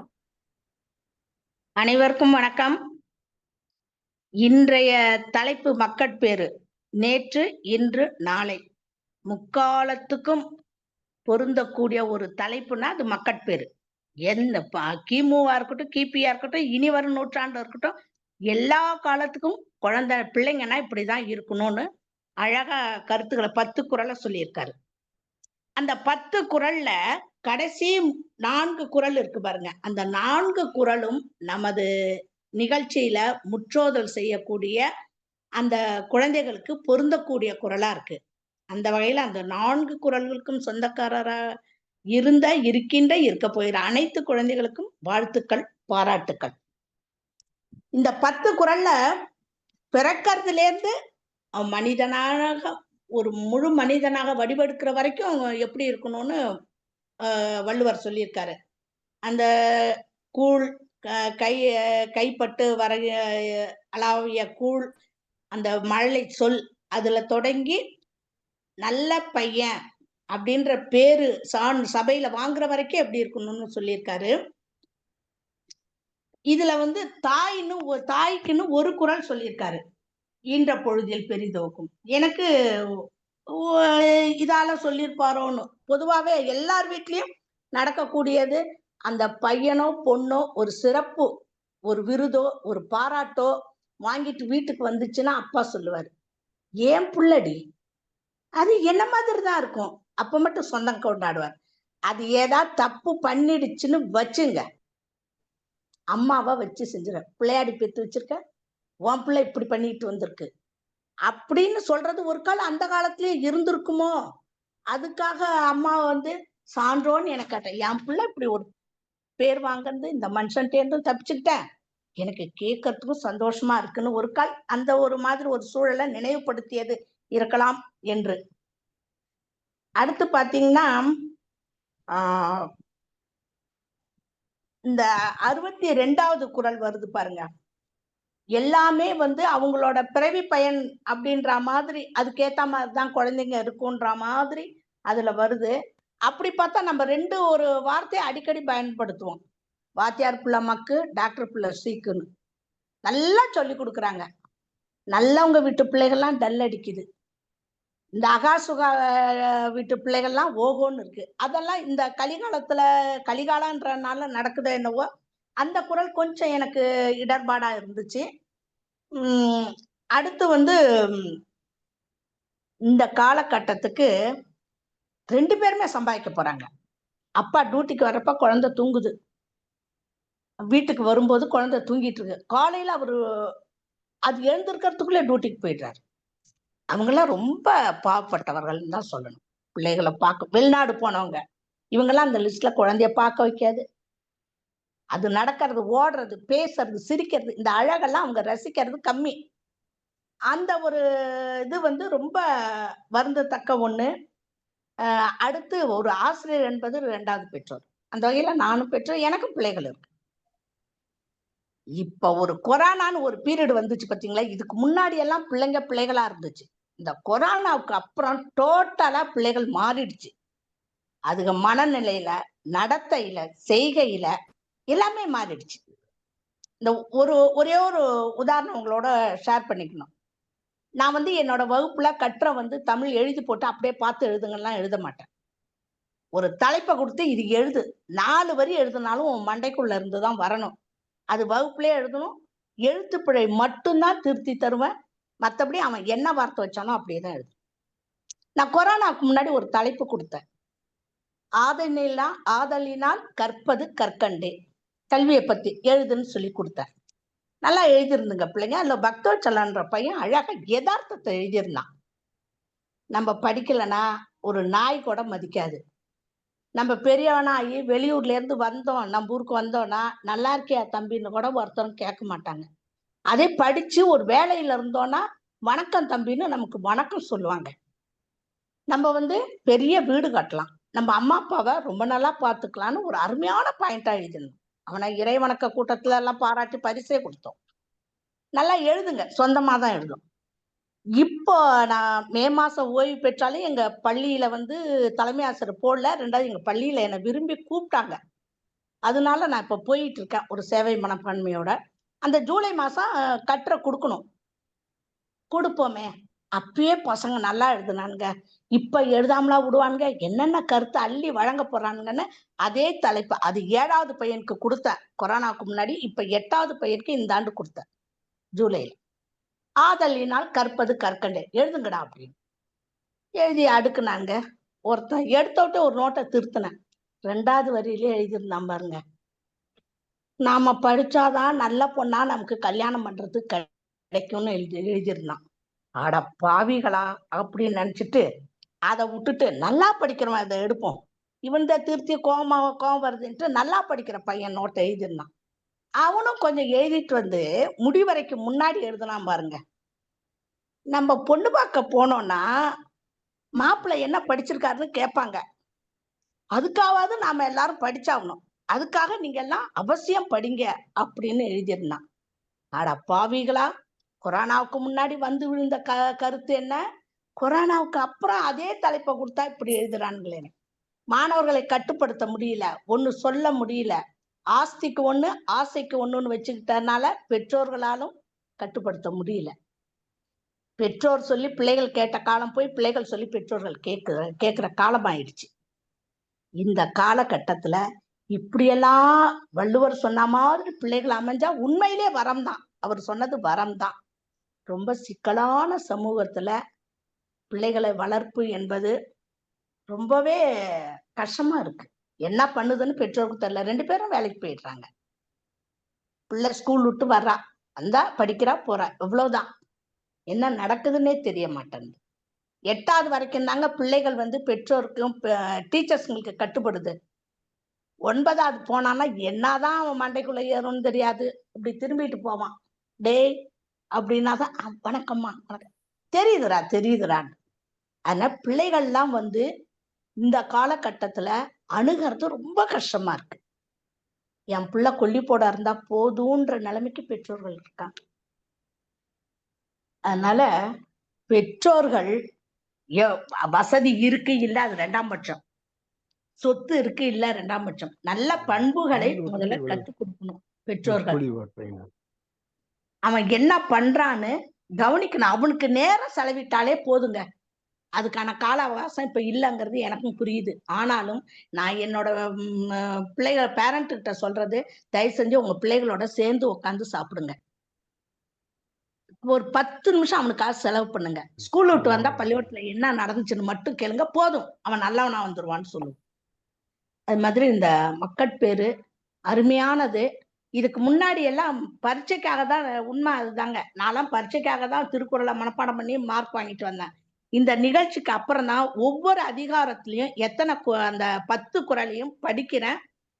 அனைவருக்கும் வணக்கம். இன்றைய தலைப்பு மக்கட்பேறு. நேற்று, இன்று, நாளை முக்காலத்துக்கும் பொருந்தக்கூடிய ஒரு தலைப்புனா அது மக்கட்பேறு. கிமுவா இருக்கட்டும், கிபியா இருக்கட்டும், இனி வரும் நூற்றாண்டு இருக்கட்டும், எல்லா காலத்துக்கும் பிள்ளைங்கன்னா இப்படிதான் இருக்கணும்னு அழகா கருத்துக்களை 10 குறளை சொல்லியிருக்காரு. அந்த 10 குறள்ல கடைசி 4 குறள் இருக்கு பாருங்க. அந்த 4 குறளும் நமது நிகழ்ச்சியில முற்றோதல் செய்யக்கூடிய அந்த குழந்தைகளுக்கு பொருந்தக்கூடிய குறளா இருக்கு. அந்த வகையில அந்த 4 குறள்களுக்கும் சொந்தக்காரரா இருக்க போகிற அனைத்து குழந்தைகளுக்கும் வாழ்த்துக்கள், பாராட்டுக்கள். இந்த 10 குறள்ல பிறக்கிறதுல இருந்து மனிதனாக ஒரு முழு மனிதனாக வடிவெடுக்கிற வரைக்கும் எப்படி இருக்கணும்னு வள்ளுவர் சொல்லியிருக்காரு. அந்த கூழ், கைப்பட்டு வர அளாவிய கூழ், அந்த மழலை சொல், அதுல தொடங்கி நல்ல பையன் அப்படின்ற பேரு சபையில வாங்குற வரைக்கும் எப்படி இருக்கணும்னு சொல்லியிருக்காரு. இதுல தாய்க்குன்னு ஒரு குறள் சொல்லியிருக்காரு, ஈன்ற பொழுதில் பெரிதோக்கும். எனக்கு இதால சொல்லியிருப்பாரோன்னு. பொதுவாவே எல்லார் வீட்லயும் நடக்கக்கூடியது. அந்த பையனோ பொண்ணோ ஒரு சிறப்பு, ஒரு விருதோ ஒரு பாராட்டோ வாங்கிட்டு வீட்டுக்கு வந்துச்சுன்னா அப்பா சொல்லுவாரு, ஏன் புள்ளடி, அது என்ன மாதிரி தான் இருக்கும். அப்ப மட்டும் சொந்தம் கொண்டாடுவார். அது ஏதாவது தப்பு பண்ணிடுச்சுன்னு வச்சுங்க, அம்மாவை வச்சு செஞ்சிட, பிள்ளையாடி பெத்து வச்சிருக்க, உன் பிள்ளை இப்படி பண்ணிட்டு வந்திருக்கு அப்படின்னு சொல்றது ஒரு காலம் அந்த காலத்திலேயே இருந்திருக்குமோ. அதுக்காக அம்மா வந்து சான்றோன்னு எனக்கு கேட்டேன், என் பிள்ளை இப்படி ஒரு பேர் வாங்குறது, இந்த மனுஷன்ட்டேருந்தும் தப்பிச்சுக்கிட்டேன், எனக்கு கேட்கறதுக்கும் சந்தோஷமா இருக்குன்னு ஒரு கால் அந்த ஒரு மாதிரி ஒரு சூழலை நினைவுபடுத்தியது இருக்கலாம் என்று. அடுத்து பாத்தீங்கன்னா இந்த 62வது குறள் வருது பாருங்க. எல்லாமே வந்து அவங்களோட பிறவி பயன் அப்படின்ற மாதிரி, அதுக்கேத்த மாதிரிதான் குழந்தைங்க இருக்குன்ற மாதிரி அதுல வருது. அப்படி பார்த்தா நம்ம ஒரு வார்த்தையை அடிக்கடி பயன்படுத்துவோம். வாத்தியார் புள்ள மக்கு, டாக்டர் புள்ள சீக்குன்னு நல்லா சொல்லி கொடுக்குறாங்க. நல்லவங்க வீட்டு பிள்ளைகள்லாம் டல் அடிக்குது, இந்த அகாசுகா வீட்டு பிள்ளைகள்லாம் ஓகோன்னு இருக்கு. அதெல்லாம் இந்த கலிகாலன்றனால நடக்குதோ என்னவோ, அந்த குறள் கொஞ்சம் எனக்கு இடர்பாடா இருந்துச்சு. அடுத்து வந்து இந்த காலகட்டத்துக்கு 2 பேருமே சம்பாதிக்க போறாங்க. அப்பா டியூட்டிக்கு வர்றப்ப குழந்தை தூங்குது, வீட்டுக்கு வரும்போது குழந்தை தூங்கிட்டு இருக்கு. காலையில அவரு அது எழுந்திருக்கிறதுக்குள்ளே டியூட்டிக்கு போயிடுறாரு. அவங்கெல்லாம் ரொம்ப பாவப்பட்டவர்கள் தான் சொல்லணும். பிள்ளைகளை பார்க்க வெளிநாடு போனவங்க இவங்கெல்லாம் அந்த லிஸ்ட்ல குழந்தைய பார்க்க வைக்காது. அது நடக்கிறது, ஓடுறது, பேசுறது, சிரிக்கிறது, இந்த அழகெல்லாம் அவங்க ரசிக்கிறது கம்மி. அந்த ஒரு இது வந்து ரொம்ப வருந்தத்தக்க ஒண்ணு. அடுத்து ஒரு ஆசிரியர் என்பது 2வது பெற்றோர். அந்த வகையில நானும் பெற்றோர், எனக்கும் பிள்ளைகள் இருக்கு. இப்ப ஒரு கொரோனான்னு ஒரு பீரியட் வந்துச்சு பாத்தீங்களா. இதுக்கு முன்னாடி எல்லாம் பிள்ளைகளா இருந்துச்சு. இந்த கொரோனாவுக்கு அப்புறம் டோட்டலா பிள்ளைகள் மாறிடுச்சு. அதுக மனநிலையில, நடத்தையில, செய்கையில எல்லாமே மாறிடுச்சு. இந்த ஒரே ஒரு உதாரணம் உங்களோட ஷேர் பண்ணிக்கணும். நான் வந்து என்னோட வகுப்புல கட்டுரை வந்து தமிழ் எழுதி போட்டு அப்படியே பார்த்து எழுதுங்கலாம் எழுத மாட்டேன். ஒரு தலைப்பை கொடுத்து இது எழுது, 4 வரி எழுதுனாலும் உன் மண்டைக்குள்ள இருந்துதான் வரணும். அது வகுப்புலயே எழுதணும். எழுத்து பிழை மட்டும்தான் திருத்தி தருவேன். மற்றபடி அவன் என்ன வார்த்தை வச்சானோ அப்படியேதான் எழுது. நான் கொரோனாவுக்கு முன்னாடி ஒரு தலைப்பு கொடுத்தேன், ஆதலினால் கற்பது கற்கண்டே, கல்வியை பத்தி எழுதுன்னு சொல்லி கொடுத்தேன். நல்லா எழுதிருந்துங்க பிள்ளைங்க. அதுல பக்தோச்சலன்ற பையன் அழகா யதார்த்தத்தை எழுதியிருந்தான். நம்ம படிக்கலைன்னா ஒரு நாய் கூட மதிக்காது. நம்ம பெரியவனாகி வெளியூர்ல இருந்து வந்தோம், நம்ம ஊருக்கு வந்தோம்னா நல்லா இருக்கியா தம்பின்னு கூட ஒருத்தரும் கேட்க மாட்டாங்க. அதே படிச்சு ஒரு வேலையில இருந்தோம்னா வணக்கம் தம்பின்னு நமக்கு வணக்கம் சொல்லுவாங்க. நம்ம வந்து பெரிய வீடு கட்டலாம், நம்ம அம்மா அப்பாவை ரொம்ப நல்லா பார்த்துக்கலான்னு ஒரு அருமையான பாயிண்டா எழுதிருந்தோம். அவனை இறை வணக்க கூட்டத்துல எல்லாம் பாராட்டி பரிசே கொடுத்தோம். நல்லா எழுதுங்க, சொந்தமா தான் எழுதும். இப்போ நான் மே மாசம் ஓய்வு பெற்றாலும் எங்க பள்ளியில வந்து தலைமை ஆசிரியர் போடல. 2வது எங்க பள்ளியில என்னை விரும்பி கூப்பிட்டாங்க. அதனால நான் இப்ப போயிட்டு இருக்கேன் ஒரு சேவை மனப்பான்மையோட. அந்த ஜூலை மாசம் கட்டுரை கொடுக்கணும், கொடுப்போமே. அப்பயே பசங்க நல்லா எழுதுனானுங்க, இப்ப எழுதாமலா விடுவானுங்க, என்னென்ன கருத்து அள்ளி வழங்க போறானுங்கன்னு அதே தலைப்பு அது 7வது பையனுக்கு கொடுத்தேன் கொரோனாவுக்கு முன்னாடி. இப்ப 8வது பையனுக்கு இந்த ஆண்டு கொடுத்தேன் ஜூலைல. ஆதலினால் கற்பது கற்கண்டே, எழுதுங்கடா அப்படின்னு எழுதி அடுக்குனாங்க. ஒருத்தன் எடுத்த விட்டு ஒரு நோட்டை திருத்தினேன், 2வது வரியிலே எழுதியிருந்தான் பாருங்க, நாம படிச்சாதான் நல்ல பொண்ணா நமக்கு கல்யாணம் பண்றது கிடைக்கும்னு எழுதியிருந்தான். அட பாவிகளா அப்படின்னு நினைச்சிட்டு அதை விட்டுட்டு நல்லா படிக்கிறவன் அதை எடுப்போம், இவன் தான் திருத்தி கோபம் வருதுன்ட்டு நல்லா படிக்கிற பையன் நோட்டை எழுதியிருந்தான். அவனும் கொஞ்சம் எழுதிட்டு வந்து முடிவரைக்கு முன்னாடி எழுதுனான் பாருங்க. நம்ம பொண்ணு பார்க்க போனோம்னா மாப்பிள்ளை என்ன படிச்சிருக்காருன்னு கேட்பாங்க, அதுக்காவது நாம எல்லாரும் படிச்சாகணும், அதுக்காக நீங்க எல்லாம் அவசியம் படிங்க அப்படின்னு எழுதியிருந்தான். அட பாவிகளா, கொரோனாவுக்கு முன்னாடி வந்து விழுந்த கருத்து என்ன, கொரோனாவுக்கு அப்புறம் அதே தலைப்பை கொடுத்தா இப்படி எழுதுறானுங்களே. மாணவர்களை கட்டுப்படுத்த முடியல, ஒண்ணு சொல்ல முடியல, ஆஸ்திக்கு ஒண்ணு ஆசைக்கு ஒண்ணுன்னு வச்சுக்கிட்டதுனால பெற்றோர்களாலும் கட்டுப்படுத்த முடியல. பெற்றோர் சொல்லி பிள்ளைகள் கேட்ட காலம் போய் பிள்ளைகள் சொல்லி பெற்றோர்கள் கேட்கிற காலம் ஆயிடுச்சு. இந்த காலகட்டத்துல இப்படியெல்லாம் வள்ளுவர் சொன்ன மாதிரி பிள்ளைகள் அமைஞ்சா உண்மையிலே வரம் தான். அவர் சொன்னது வரம் தான். ரொம்ப சிக்கலான சமூகத்துல பிள்ளைகளை வளர்ப்பு என்பது ரொம்பவே கஷ்டமா இருக்கு. என்ன பண்ணுதுன்னு பெற்றோருக்கு தெரியல. 2 பேரும் வேலைக்கு போயிடுறாங்க. பிள்ளை ஸ்கூல் விட்டு வர்றா, வந்தா படிக்கிறா போறா, இவ்வளவுதான். என்ன நடக்குதுன்னே தெரிய மாட்டேங்குது. 8வது வரைக்கும் தாங்க பிள்ளைகள் பெற்றோருக்கும் டீச்சர்ஸ்ங்களுக்கு கட்டுப்படுது. 9வது போனான்னா என்னதான் அவன் மண்டைக்குள்ள ஏறும்னு தெரியாது. இப்படி திரும்பிட்டு போவான். டேய் அப்படின்னாதான் வணக்கம்மா வணக்கம், தெரியுதுரான்னு. அதனால பிள்ளைகள்லாம் இந்த காலகட்டத்துல அணுகிறது ரொம்ப கஷ்டமா இருக்கு. என் பிள்ளை கொல்லி போட இருந்தா போதுன்ற நிலைமைக்கு பெற்றோர்கள் இருக்காங்க. அதனால பெற்றோர்கள் வசதி இருக்கு இல்ல அது 2ஆம் பட்சம், சொத்து இருக்கு இல்ல 2ஆம் பட்சம், நல்ல பண்புகளை முதல்ல கற்றுக் கொடுக்கணும் பெற்றோர்கள். அவன் என்ன பண்றான்னு கவனிக்கணும். அவனுக்கு நேரம் செலவிட்டாலே போதுங்க. அதுக்கான கால அவகாசம் இப்ப இல்லைங்கிறது எனக்கும் புரியுது. ஆனாலும் நான் என்னோட பிள்ளைகள் பேரண்ட் கிட்ட சொல்றது, தயவு செஞ்சு உங்க பிள்ளைகளோட சேர்ந்து உட்காந்து சாப்பிடுங்க. ஒரு 10 நிமிஷம் அவனுக்காக செலவு பண்ணுங்க. ஸ்கூல் விட்டு வந்தா பள்ளிக்கூடத்துல என்ன நடந்துச்சுன்னு மட்டும் கேளுங்க, போதும். அவன் நல்லவனா வந்துருவான்னு சொல்லுவோம். அது மாதிரி இந்த மக்கட்பேறு அருமையானது. இதுக்கு முன்னாடி எல்லாம் பரீட்சைக்காக தான், உண்மை அதுதாங்க. நான்லாம் பரீட்சைக்காக தான் திருக்குறளை மனப்பாடம் பண்ணி மார்க் வாங்கிட்டு வந்தேன். இந்த நிகழ்ச்சிக்கு அப்புறம் தான் ஒவ்வொரு அதிகாரத்திலையும் எத்தனை அந்த 10 குறளையும் படிக்கிறேன்,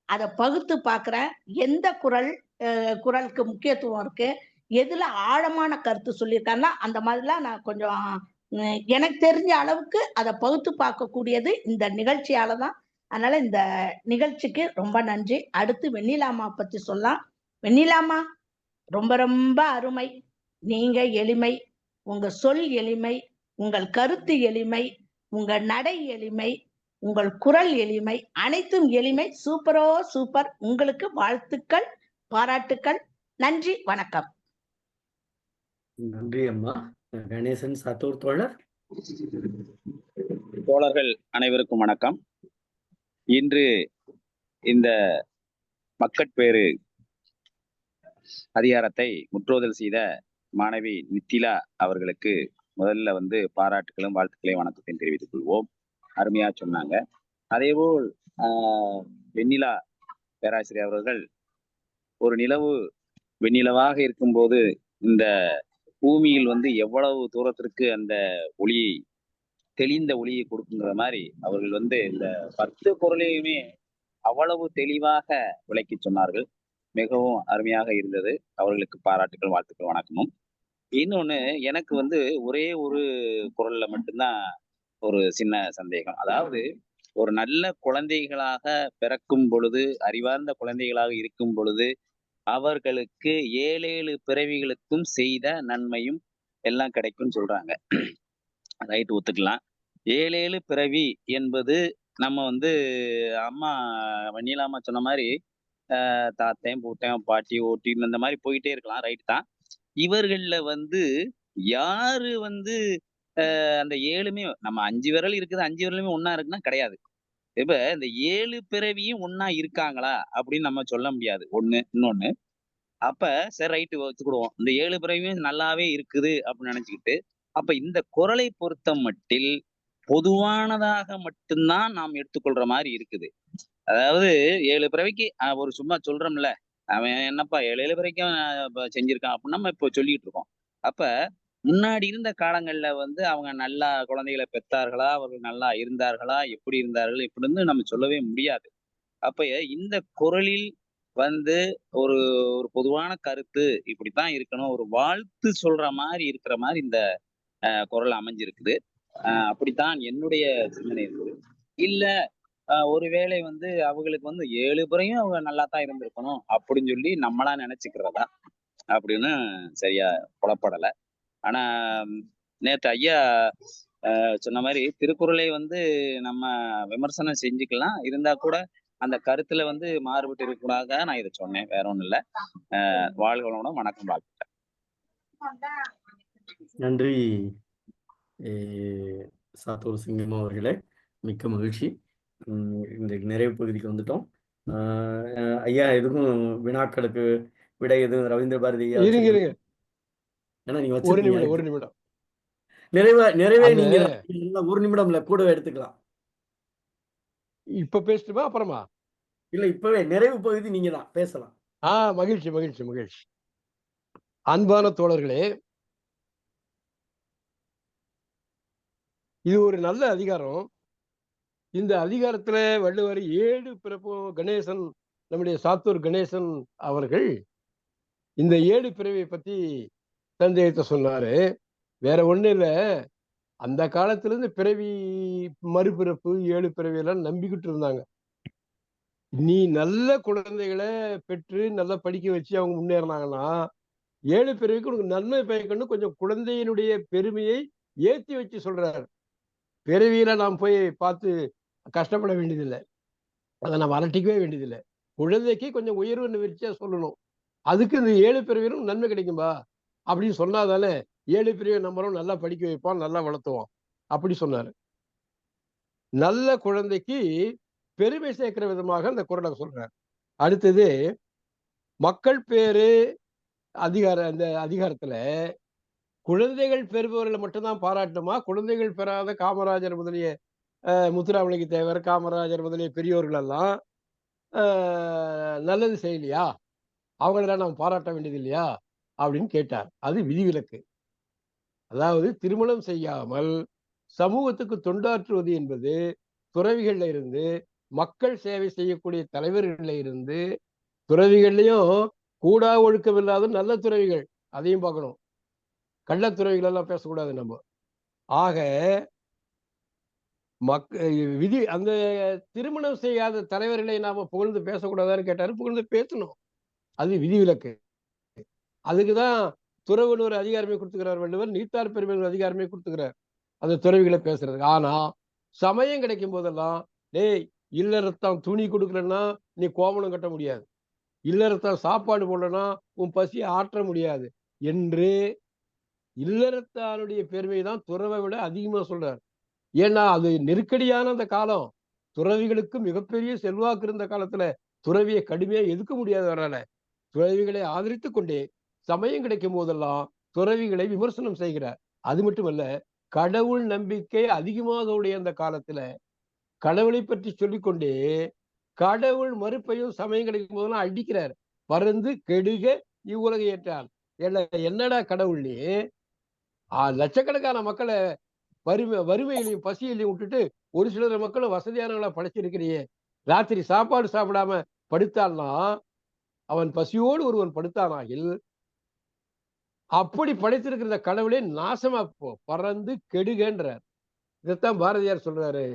அதை பகுத்து பார்க்கிறேன். எந்த குறளுக்கு முக்கியத்துவம் இருக்கு, எதுல ஆழமான கருத்து சொல்லியிருக்காங்கன்னா அந்த மாதிரிலாம் நான் கொஞ்சம் எனக்கு தெரிஞ்ச அளவுக்கு அதை பகுத்து பார்க்கக்கூடியது இந்த நிகழ்ச்சியாலதான். அதனால இந்த நிகழ்ச்சிக்கு ரொம்ப நன்றி. அடுத்து வெண்ணிலாமா பத்தி சொல்லலாம். வெண்ணிலாமா ரொம்ப ரொம்ப அருமை. நீங்க எளிமை, உங்க சொல் எளிமை, உங்கள் கருத்து எளிமை, உங்க நடை எளிமை, உங்கள் குரல் எளிமை, அனைத்தும் எளிமை. சூப்பரோ சூப்பர். உங்களுக்கு வாழ்த்துக்கள், பாராட்டுக்கள். நன்றி, வணக்கம். நன்றி அம்மா. கணேசன் சாத்தூர் தோழர். தோழர்கள் அனைவருக்கும் வணக்கம். இன்று இந்த மக்கட்பேறு அதிகாரத்தை முற்றோதல் செய்த மாணவி நித்திலா அவர்களுக்கு முதல்ல பாராட்டுகளும் வாழ்த்துக்களையும் வணக்கத்தையும் தெரிவித்துக் கொள்வோம். அருமையா சொன்னாங்க. அதேபோல் வெண்ணிலா பேராசிரியர் அவர்கள் ஒரு நிலவு வெண்ணிலவாக இருக்கும்போது இந்த பூமியில் எவ்வளவு தூரத்திற்கு அந்த ஒளியை, தெளிந்த ஒளியை கொடுக்குங்கிற மாதிரி அவர்கள் இந்த 10 குறளையுமே அவ்வளவு தெளிவாக விளக்கி சொன்னார்கள். மிகவும் அருமையாக இருந்தது. அவர்களுக்கு பாராட்டுகள், வாழ்த்துக்கள், வணக்கமும். இன்னொன்னு, எனக்கு ஒரே ஒரு குறள்ல மட்டும்தான் ஒரு சின்ன சந்தேகம். அதாவது, ஒரு நல்ல குழந்தைகளாக பிறக்கும் பொழுது, அறிவார்ந்த குழந்தைகளாக இருக்கும் பொழுது, அவர்களுக்கு 7 பிறவிகளுக்கும் செய்த நன்மையும் எல்லாம் கிடைக்கும்னு சொல்றாங்க. ரைட், ஒத்துக்கலாம். 7 பிறவி என்பது நம்ம அம்மா வெண்ணிலாமா சொன்ன மாதிரி தாத்தன், பூட்டன், பாட்டி, ஓட்டின்னு இந்த மாதிரி போயிட்டே இருக்கலாம். ரைட் தான். இவர்கள்ல யாரு அந்த 7மே நம்ம 5 விரல் இருக்குது, 5 விரலுமே ஒன்னா இருக்குன்னா கிடையாது. இப்ப இந்த 7 பிறவியும் ஒன்னா இருக்காங்களா அப்படின்னு நம்ம சொல்ல முடியாது. ஒண்ணு. இன்னொன்னு, அப்ப சரி ரைட்டு வச்சுக்கிடுவோம். இந்த 7 பிறவியும் நல்லாவே இருக்குது அப்படின்னு நினைச்சுக்கிட்டு, அப்ப இந்த குறளை பொறுத்த மட்டில் பொதுவானதாக மட்டும்தான் நாம் எடுத்துக்கொள்ற மாதிரி இருக்குது. அதாவது 7 பிறவிக்கு ஒரு சும்மா சொல்றோம்ல, அவன் என்னப்பா 7 பிறவிக்கும் செஞ்சிருக்கான் அப்படின்னு நம்ம இப்போ சொல்லிட்டு இருக்கோம். அப்ப முன்னாடி இருந்த காலங்கள்ல அவங்க நல்லா குழந்தைகளை பெற்றார்களா, அவர்கள் நல்லா இருந்தார்களா, எப்படி இருந்தார்கள் இப்படின்னு நம்ம சொல்லவே முடியாது. அப்ப இந்த குறளில் ஒரு ஒரு பொதுவான கருத்து இப்படித்தான் இருக்கணும், ஒரு வாழ்த்து சொல்ற மாதிரி இருக்கிற மாதிரி இந்த குறள் அமைஞ்சிருக்குது. அப்படித்தான் என்னுடைய சிந்தனை இருக்குது. இல்ல ஒருவேளை அவங்களுக்கு 7 பிறையும் அவங்க நல்லா தான் இருந்திருக்கணும் அப்படின்னு சொல்லி நம்மளா நினைச்சுக்கிறதா அப்படின்னு சரியா புலப்படலை. ஆனா நேற்று ஐயா சொன்ன மாதிரி திருக்குறளை நம்ம விமர்சனம் செஞ்சுக்கலாம், இருந்தா கூட அந்த கருத்துல மாறுபட்டு இருக்கக்கூடாத நான் இதை சொன்னேன். வேற ஒண்ணும் இல்லை. வாழ்களோட வணக்கம், வாழ்த்துட்டேன். நன்றி சாத்தூர் சிங்கம் அவர்களே, மிக்க மகிழ்ச்சி. இன்றைக்கு நிறைவு பகுதிக்கு வந்துட்டோம். ஐயா எதுவும் வினாக்களுக்கு விடை எதுவும் ரவீந்திர பாரதி ஐயா இருங்க வச்சிருக்கீங்க? இருங்க ஏன்னா நீங்க ஒரு வச்சிருக்கீங்க. நிமிடம் ஒரு நிமிடம். நிறைவே அந்த நீங்க தான். ஒரு நிமிடம் இல்ல, கூட எடுத்துக்கலாம். இப்ப பேசட்டுமா அப்புறமா? இல்ல, இப்பவே நிறைவு பகுதி நீங்க தான், பேசலாம். மகிழ்ச்சி மகிழ்ச்சி மகிழ்ச்சி. அன்பான தோழர்களே, இது ஒரு நல்ல அதிகாரம். இந்த அதிகாரத்துல வள்ளுவர் 7 பிறப்பும் கணேசன், நம்முடைய சாத்தூர் கணேசன் அவர்கள் இந்த 7 பிறவியை பத்தி சந்தேகத்தை சொன்னாரு. வேற ஒண்ணு இல்ல, அந்த காலத்துல இருந்து பிறவி, மறுபிறப்பு, 7 பிறவி எல்லாம் நம்பிக்கிட்டு இருந்தாங்க. நீ நல்ல குழந்தைகளை பெற்று நல்லா படிக்க வச்சு அவங்க முன்னேறினாங்கன்னா 7 பிறவிக்கு உனக்கு நன்மை பயக்கணும். கொஞ்சம் குழந்தையினுடைய பெருமையை ஏத்தி வச்சு சொல்றாரு. பிறவியில நாம் போய் பார்த்து கஷ்டப்பட வேண்டியதில்லை, அதை நம்ம அலட்டிக்கவே வேண்டியதில்லை. குழந்தைக்கு கொஞ்சம் உயர்வு நிகழ்ச்சியா சொல்லணும். அதுக்கு இந்த 7 பிறவியிலும் நன்மை கிடைக்கும்பா அப்படின்னு சொன்னாதானே 7 பிறவியை நம்பரும் நல்லா படிக்க வைப்பான், நல்லா வளர்த்துவான். அப்படி சொன்னாரு. நல்ல குழந்தைக்கு பெருமை சேர்க்கிற விதமாக அந்த குறளை சொல்றாரு. அடுத்தது மக்கள் பேரு அந்த அதிகாரத்துல குழந்தைகள் பெறுபவர்களை மட்டும்தான் பாராட்டணுமா? குழந்தைகள் பெறாத காமராஜர் முதலிய முத்துராமலிங்க தேவர், காமராஜர் முதலிய பெரியோர்கள் எல்லாம் நல்லது செய்யலையா? அவங்களெல்லாம் நாம் பாராட்ட வேண்டியது இல்லையா அப்படின்னு கேட்டார். அது விதிவிலக்கு. அதாவது திருமணம் செய்யாமல் சமூகத்துக்கு தொண்டாற்றுவது என்பது துறவிகள்ல இருந்து, மக்கள் சேவை செய்யக்கூடிய தலைவர்கள்ல இருந்து, துறவிகள்லயும் கூடா ஒழுக்கம் இல்லாத நல்ல துறவிகள், அதையும் பார்க்கணும். கள்ளத்துறவிகள் எல்லாம் பேசக்கூடாது நம்ம. ஆக விதி அந்த திருமணம் செய்யாத தலைவர்களை நாம புகழ்ந்து பேசக்கூடாதான்னு கேட்டாரு. புகழ்ந்து பேசணும், அது விதிவிலக்கு. அதுக்குதான் துறவுன்னு ஒரு அதிகாரமே கொடுத்துக்கிறார் வள்ளுவர், நீத்தார் பெருமை அதிகாரமே கொடுத்துக்கிறார் அந்த துறவிகளை பேசுறது. ஆனா சமயம் கிடைக்கும் போதெல்லாம், டேய் இல்லறத்தான் துணி கொடுக்கலன்னா நீ கோமணம் கட்ட முடியாது, இல்லறத்தான் சாப்பாடு போடலன்னா உன் பசியை ஆற்ற முடியாது என்று இல்லறத்தாருடைய பெருமை தான் துறவை விட அதிகமா சொல்றார். ஏன்னா அது நெருக்கடியான அந்த காலம், துறவிகளுக்கு மிகப்பெரிய செல்வாக்கு இருந்த காலத்துல துறவியை கடுமையா எதுக்க முடியாதவரால துறவிகளை ஆதரித்து கொண்டே சமயம் கிடைக்கும் போதெல்லாம் துறவிகளை விமர்சனம் செய்கிறார். அது மட்டுமல்ல, கடவுள் நம்பிக்கை அதிகமாக உடைய அந்த காலத்துல கடவுளை பற்றி சொல்லிக்கொண்டே கடவுள் மறுப்பையும் சமயம் கிடைக்கும் போதெல்லாம் அடிக்கிறார். பறந்து கெடுக இவ்வுலக ஏற்றால். என்னடா கடவுள்னே லட்சக்கணக்கான மக்களை வறுமையிலையும் பசியிலையும் விட்டுட்டு ஒரு சிலர் மக்களும் வசதியானவங்களா படைச்சிருக்கிறியே, ராத்திரி சாப்பாடு சாப்பிடாம படுத்தான்னா அவன் பசியோடு ஒருவன் படுத்தானாகில் அப்படி படைத்திருக்கிற கடவுளே நாசமா பறந்து கெடுகன்றார். இதைத்தான் பாரதியார் சொல்றாரு.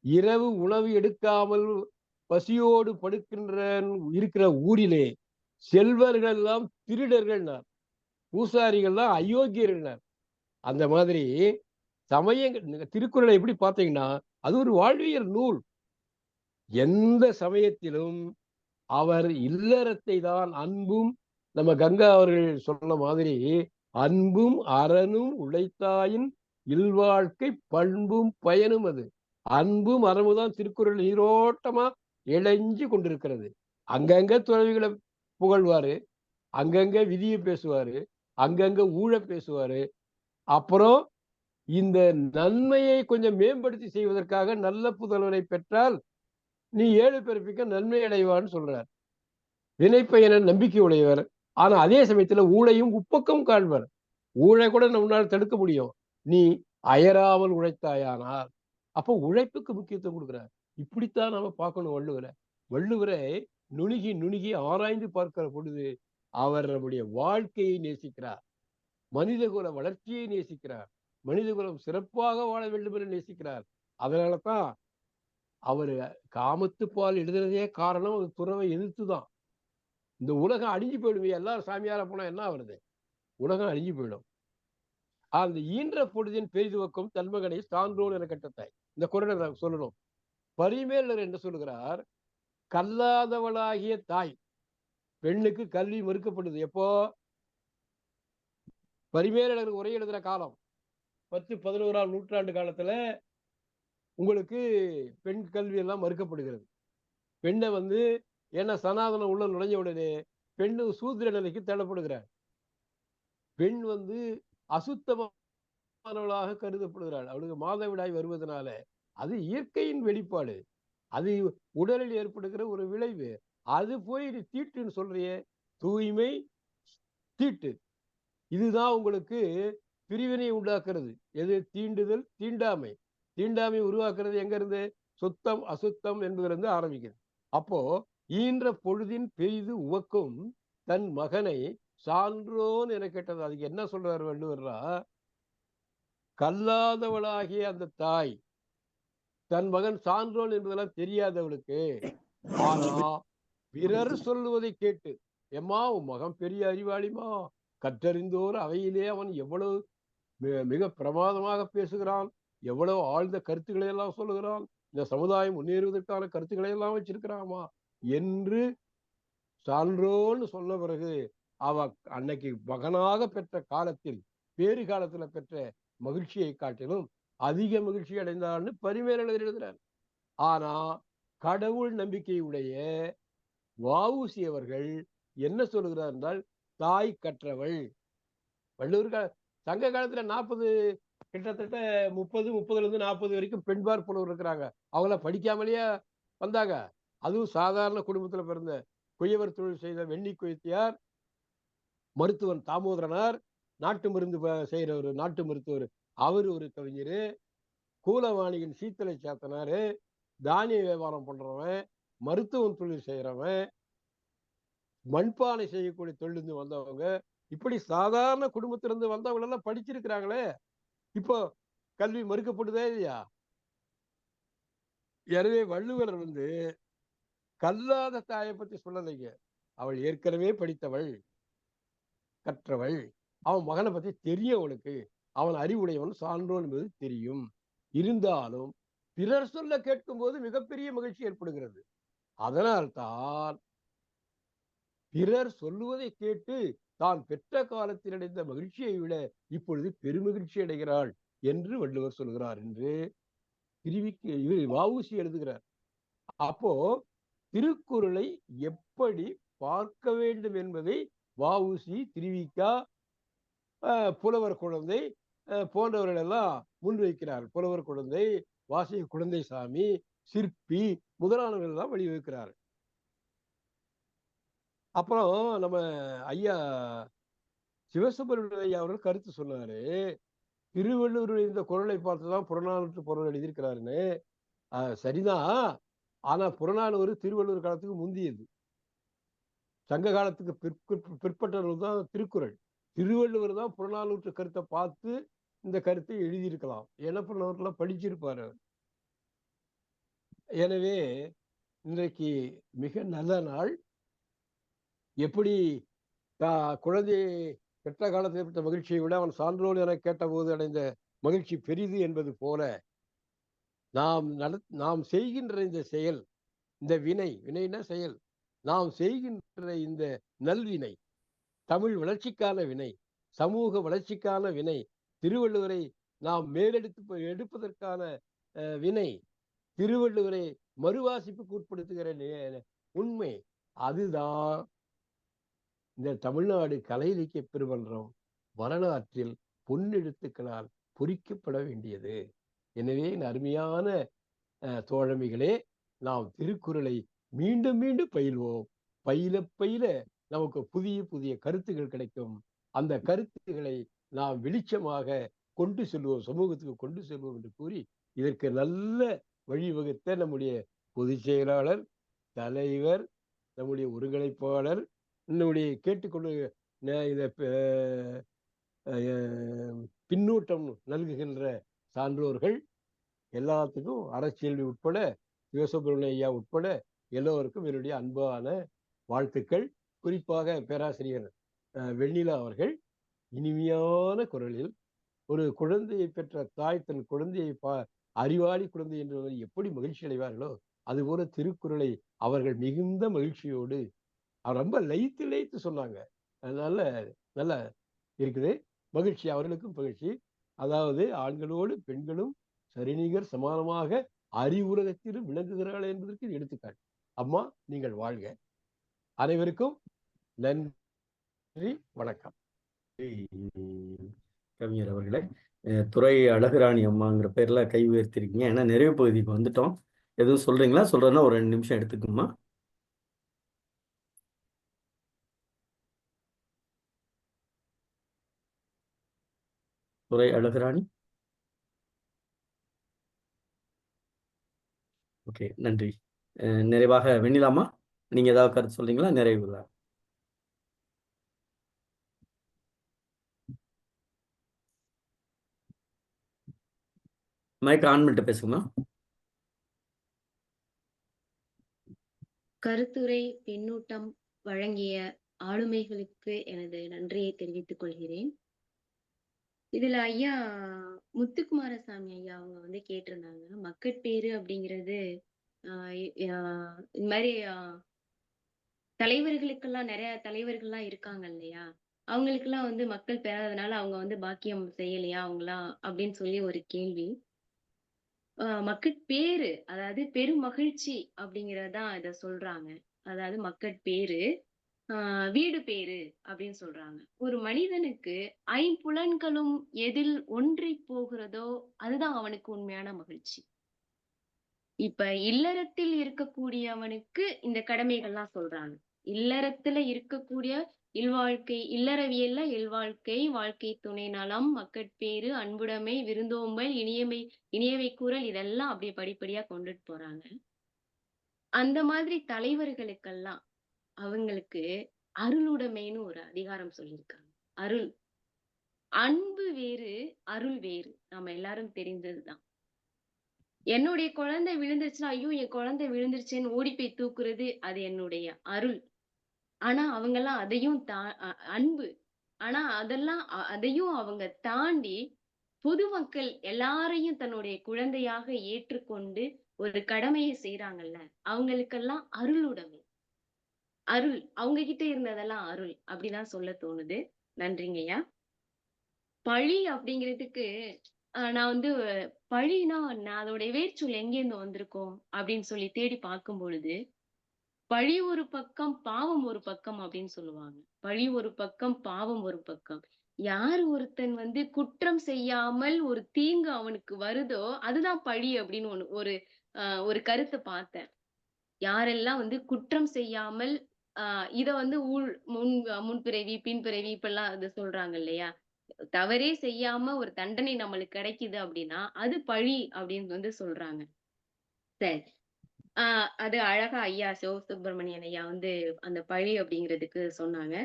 இரவு உணவு எடுக்காமல் பசியோடு படுக்கின்ற இருக்கிற ஊரிலே செல்வர்கள் எல்லாம் திருடர்கள்னார், பூசாரிகள் தான் அயோக்கியர்கள்னார். அந்த மாதிரி சமயங்கள் திருக்குறளை எப்படி பார்த்தீங்கன்னா அது ஒரு வாழ்வியல் நூல். எந்த சமயத்திலும் அவர் இல்லறத்தை தான் அன்பும், நம்ம கங்கா அவர்கள் சொன்ன மாதிரி அன்பும் அறனும் உழைத்தாயின் இல்வாழ்க்கை பண்பும் பயனும். அது அன்பும் அறமும் தான் திருக்குறள் நீரோட்டமா இழைஞ்சு கொண்டிருக்கிறது. அங்கங்க துறவிகளை புகழ்வாரு, அங்கங்க விதியை பேசுவாரு, அங்கங்க ஊழ பேசுவாரு. அப்புறம் இந்த நன்மையை கொஞ்சம் மேம்படுத்தி செய்வதற்காக நல்ல புதல்வனை பெற்றால் நீ 7 பிறப்பிக்க நன்மை அடைவான்னு சொல்றார். வினைப்பயன நம்பிக்கை உடையவர். ஆனா அதே சமயத்துல ஊழையும் உப்பக்கம் காண்பர். ஊழை கூட நம்மளால் தடுக்க முடியும், நீ அயராமல் உழைத்தாயானால். அப்போ உழைப்புக்கு முக்கியத்துவம் கொடுக்கிறார். இப்படித்தான் நாம பார்க்கணும் வள்ளுவரை. வள்ளுவரை நுணுகி நுணுகி ஆராய்ந்து பார்க்கிற பொழுது அவர் நம்முடைய வாழ்க்கையை நேசிக்கிறார், மனிதகுல வளர்ச்சியை நேசிக்கிறார், மனிதகுலம் சிறப்பாக வாழ வேண்டும் என்று நேசிக்கிறார். அதனாலதான் அவரு காமத்துப்பால் எழுதுறதே காரணம் அது துறவை எதிர்த்துதான். இந்த உலகம் அழிஞ்சு போயிடும், எல்லாரும் சாமியார போனா என்ன வருது, உலகம் அழிஞ்சு போயிடும். அந்த ஈன்ற பொழுதின் பெரிதுவக்கம் தன்மகனை சான்றோன் என கட்டத்தாய். இந்த குறளை சொல்லணும். பரிமேலர் என்று சொல்லுகிறார், கல்லாதவளாகிய தாய். பெண்ணுக்கு கல்வி மறுக்கப்படுது எப்போ? பரிமேலழகர் உரை எழுதுற காலம் 10-11ஆம் நூற்றாண்டு காலத்துல உங்களுக்கு பெண் கல்வி எல்லாம் மறுக்கப்படுகிறது. பெண்ணை வந்து ஏன்னா சனாதனம் உள்ள நுழைஞ்ச உடனே பெண்ணு சூத்திர நிலைக்கு தள்ளப்படுகிறார். பெண் வந்து அசுத்தமானவளாக கருதப்படுகிறாள். அவளுக்கு மாதவிடாய் வருவதனால அது இயற்கையின் வெளிப்பாடு, அது உடலில் ஏற்படுகிற ஒரு விளைவு. அது போய் நீ தீட்டுன்னு சொல்றியே, தூய்மை தீட்டு, இதுதான் உங்களுக்கு பிரிவினை உண்டாக்குறது. எது? தீண்டுதல், தீண்டாமை. தீண்டாமை உருவாக்குறது எங்க இருந்து? சுத்தம் அசுத்தம் என்பதிலிருந்து ஆரம்பிக்குது. அப்போ ஈன்ற பொழுதின் பெரிது உவக்கும் தன் மகனை சான்றோன் என கேட்டது. அதுக்கு என்ன சொல்றாரு வள்ளுவர்னா, கல்லாதவளாகிய அந்த தாய் தன் மகன் சான்றோன் என்பதெல்லாம் தெரியாதவளுக்கு, ஆனா பிறர் சொல்லுவதை கேட்டு, எம்மா உன் மகன் பெரிய அறிவாளிமா, கற்றறிந்தோர் அவையிலே அவன் எவ்வளவு மிக பிரமாதமாக பேசுகிறான், எவ்வளவு ஆழ்ந்த கருத்துக்களை எல்லாம் சொல்லுகிறான், இந்த சமுதாயம் முன்னேறுவதற்கான கருத்துக்களை எல்லாம் வச்சிருக்கிறாமா என்று சான்றோன்னு சொன்ன பிறகு அவ அன்னைக்கு மகனாக பெற்ற காலத்தில், பேறு காலத்துல பெற்ற மகிழ்ச்சியை காட்டிலும் அதிக மகிழ்ச்சி அடைந்தான்னு பரிமேலழகர் எழுதுறார். ஆனா கடவுள் நம்பிக்கையுடைய வஉசி அவர்கள் என்ன சொல்லுகிறார் என்றால், தாய் கற்றவள். வள்ளுவர் சங்க காலத்துல 40 கிட்டத்தட்ட 30-30லிருந்து 40 வரைக்கும் பெண்பார் புலவர் இருக்கிறாங்க. அவங்கள படிக்காமலேயே வந்தாங்க. அதுவும் சாதாரண குடும்பத்துல பிறந்த குயவர் தொழில் செய்த வெண்ணி கொய்த்தியார், மருத்துவன் தாமோதரனார், நாட்டு மருந்து செய்யற ஒரு நாட்டு மருத்துவர் அவர் ஒரு கவிஞர், கூலவாணியின் சீத்தலை சாத்தனாரு, தானிய வியாபாரம் பண்றவன், மருத்துவம் தொழில் செய்யறவன், மண்பானை செய்யக்கூடிய தொழிலிருந்து வந்தவங்க, இப்படி சாதாரண குடும்பத்திலிருந்து வந்தவங்க எல்லாம் படிச்சிருக்கிறாங்களே. இப்போ கல்வி மறுக்கப்படுதே இல்லையா? எனவே வள்ளுவர் வந்து கல்லாத தாயை பத்தி சொல்லலைங்க. அவள் ஏற்கனவே படித்தவள், கற்றவள். அவன் மகனை பத்தி தெரியும், அவனுக்கு அவன் அறிவுடையவன், சான்றோன் என்பது தெரியும். இருந்தாலும் பிறர் சொல்ல கேட்கும் போது மிகப்பெரிய மகிழ்ச்சி ஏற்படுகிறது. அதனால்தான் பிறர் சொல்லுவதை கேட்டு தான் பெற்ற காலத்தில் அடைந்த மகிழ்ச்சியை விட இப்பொழுது பெருமகிழ்ச்சி அடைகிறாள் என்று வள்ளுவர் சொல்கிறார் என்று வஉசி எழுதுகிறார். அப்போ திருக்குறளை எப்படி பார்க்க வேண்டும் என்பதை வஉசி, திருவிக்கா, புலவர் குழந்தை போன்றவர்கள் எல்லாம் முன்வைக்கிறார். புலவர் குழந்தை, வாசிய குழந்தை சாமி, சிற்பி முதலானவர்கள் எல்லாம் வழிவகுக்கிறார். அப்புறம் நம்ம ஐயா சிவசுப்பிரமணிய ஐயா அவர்கள் கருத்து சொன்னாரு, திருவள்ளுவர் இந்த குறளை பார்த்துதான் புறநானூற்று பொருள் எழுதியிருக்கிறாருன்னு. சரிதான், ஆனா புறநானூறு திருவள்ளுவர் காலத்துக்கு முந்தியது. சங்க காலத்துக்கு பிற்பட்டவர்கள் தான் திருக்குறள். திருவள்ளுவர் தான் புறநானூற்று கருத்தை பார்த்து இந்த கருத்தை எழுதியிருக்கலாம். ஏன்னா புறநானூற்றுலாம் படிச்சிருப்பாரு. எனவே இன்றைக்கு மிக நல்ல நாள். எப்படி குழந்தையை பெற்ற காலத்தில் பெற்ற மகிழ்ச்சியை விட அவன் சான்றோன் என கேட்டபோது அடைந்த மகிழ்ச்சி பெரிது என்பது போல, நாம் செய்கின்ற இந்த செயல், இந்த வினைனா செயல், நாம் செய்கின்ற இந்த நல்வினை, தமிழ் வளர்ச்சிக்கான வினை, சமூக வளர்ச்சிக்கான வினை, திருவள்ளுவரை நாம் எடுப்பதற்கான வினை, திருவள்ளுவரை மறுவாசிப்புக்கு உட்படுத்துகிற உண்மை, அதுதான் இந்த தமிழ்நாடு கலை இலக்கிய பெருமன்றம் வரலாற்றில் பொன்னெழுத்துக்களால் பொறிக்கப்பட வேண்டியது. எனவே அருமையான தோழமைகளே, நாம் திருக்குறளை மீண்டும் மீண்டும் பயில்வோம். பயில பயில நமக்கு புதிய புதிய கருத்துக்கள் கிடைக்கும். அந்த கருத்துக்களை நாம் வெளிச்சமாக கொண்டு செல்வோம், சமூகத்துக்கு கொண்டு செல்வோம் என்று கூறி, இதற்கு நல்ல வழிவகுத்த நம்முடைய பொதுச் செயலாளர், தலைவர், நம்முடைய ஒருங்கிணைப்பாளர், நம்முடைய கேட்டுக்கொண்டு இதை பின்னூட்டம் நல்குகின்ற சான்றோர்கள் எல்லாத்துக்கும், அரசியல் உட்பட, சிவசுப்பிரமணிய ஐயா உட்பட எல்லோருக்கும் என்னுடைய அன்பான வாழ்த்துக்கள். குறிப்பாக பேராசிரியர் வெண்ணிலா அவர்கள் இனிமையான குரலில் ஒரு குழந்தையை பெற்ற தாய் தன் குழந்தையை அறிவாளி குழந்தை என்று எப்படி மகிழ்ச்சி அடைவார்களோ அதுபோல திருக்குறளை அவர்கள் மிகுந்த மகிழ்ச்சியோடு ரொம்ப லயித்து சொன்னாங்க. அதனால நல்லா இருக்குது. மகிழ்ச்சி, அவர்களுக்கும் மகிழ்ச்சி. அதாவது ஆண்களோடு பெண்களும் சரிநிகர் சமானமாக அறிவுலகத்திலும் விளங்குகிறார்கள் என்பதற்கு இது எடுத்துக்காட்டு. அம்மா நீங்கள் வாழ்க. அனைவருக்கும் நன்றி, வணக்கம். கவிஞர் அவர்களே, துரை அழகுராணி அம்மாங்கிற பேர்ல கை உயர்த்திருக்கீங்க. ஏன்னா நிறைவு பகுதிக்கு வந்துட்டோம். எதுவும் சொல்றீங்களா? சொல்றேன்னா ஒரு 2 நிமிஷம் எடுத்துக்குமா? துரை அழகுராணி. ஓகே, நன்றி. நிறைவாக வெண்ணிலாமா, நீங்க ஏதாவது கருத்து சொல்றீங்களா? நிறைவுல மைக் ஆன் பண்ணிட்டு பேசுங்கம்மா. கருத்துரை பின்னூட்டம் வழங்கிய ஆளுமைகளுக்கு எனது நன்றியை தெரிவித்துக் கொள்கிறேன். இதுல ஐயா முத்துக்குமாரசாமி ஐயா அவங்க வந்து கேட்டிருந்தாங்க, மக்கட்பேறு அப்படிங்கிறது இந்த மாதிரி தலைவர்களுக்கெல்லாம் நிறைய தலைவர்கள்லாம் இருக்காங்க இல்லையா, அவங்களுக்கெல்லாம் வந்து மக்கள் பெறாதனால அவங்க வந்து பாக்கியம் செய்யலையா அவங்களாம் அப்படின்னு சொல்லி ஒரு கேள்வி. மக்கட்பேறு அதாவது பெரும் மகிழ்ச்சி அப்படிங்கறதுதான் இத சொல்றாங்க. அதாவது மக்கட்பேறு வீடு பேரு அப்படின்னு சொல்றாங்க. ஒரு மனிதனுக்கு ஐம்புலன்களும் எதில் ஒன்றி போகிறதோ அதுதான் அவனுக்கு உண்மையான மகிழ்ச்சி. இப்ப இல்லறத்தில் இருக்கக்கூடியவனுக்கு இந்த கடமைகள்லாம் சொல்றாங்க. இல்லறத்துல இருக்கக்கூடிய இல்வாழ்க்கை, இல்லறவியல்ல இல்வாழ்க்கை, வாழ்க்கை துணை நலம், மக்கட்பேறு, அன்புடைமை, விருந்தோம்பல், இனியவை கூறல், இதெல்லாம் அப்படியே படிப்படியா கொண்டுட்டு போறாங்க. அந்த மாதிரி தலைவர்களுக்கெல்லாம் அவங்களுக்கு அருளுடைமைன்னு ஒரு அதிகாரம் சொல்லியிருக்காங்க. அருள், அன்பு வேறு, அருள் வேறு. நம்ம எல்லாரும் தெரிந்ததுதான். என்னுடைய குழந்தை விழுந்துருச்சுன்னா, ஐயோ என் குழந்தை விழுந்துருச்சேன்னு ஓடி போய் தூக்குறது அது என்னுடைய அருள். ஆனா அவங்கெல்லாம் அதையும் அன்பு. ஆனா அதெல்லாம் அதையும் அவங்க தாண்டி பொதுமக்கள் எல்லாரையும் தன்னுடைய குழந்தையாக ஏற்றுக்கொண்டு ஒரு கடமையை செய்யறாங்கல்ல, அவங்களுக்கெல்லாம் அருளுடைமை. அருள், அவங்க கிட்ட இருந்ததெல்லாம் அருள் அப்படிதான் சொல்ல தோணுது. நன்றிங்கய்யா. பழி அப்படிங்கிறதுக்கு நான் வந்து பழினா நான் அதோடைய வேர்ச்சொல் எங்கேருந்து வந்திருக்கோம் அப்படின்னு சொல்லி தேடி பார்க்கும் பொழுது, பழி ஒரு பக்கம் பாவம் ஒரு பக்கம் அப்படின்னு சொல்லுவாங்க. பழி ஒரு பக்கம் பாவம் ஒரு பக்கம். யார் ஒருத்தன் வந்து குற்றம் செய்யாமல் ஒரு தீங்கு அவனுக்கு வருதோ அதுதான் பழி அப்படின்னு ஒரு கருத்தை பார்த்தேன். யாரெல்லாம் வந்து குற்றம் செய்யாமல் இத வந்து முன்பிறவி பின்பிறவி இப்பெல்லாம் அது சொல்றாங்க இல்லையா, தவறே செய்யாம ஒரு தண்டனை நம்மளுக்கு கிடைக்குது அப்படின்னா அது பழி அப்படின்னு வந்து சொல்றாங்க. சரி, அது அழகா ஐயா சிவசுப்பிரமணியன் ஐயா வந்து அந்த பழி அப்படிங்கிறதுக்கு சொன்னாங்க.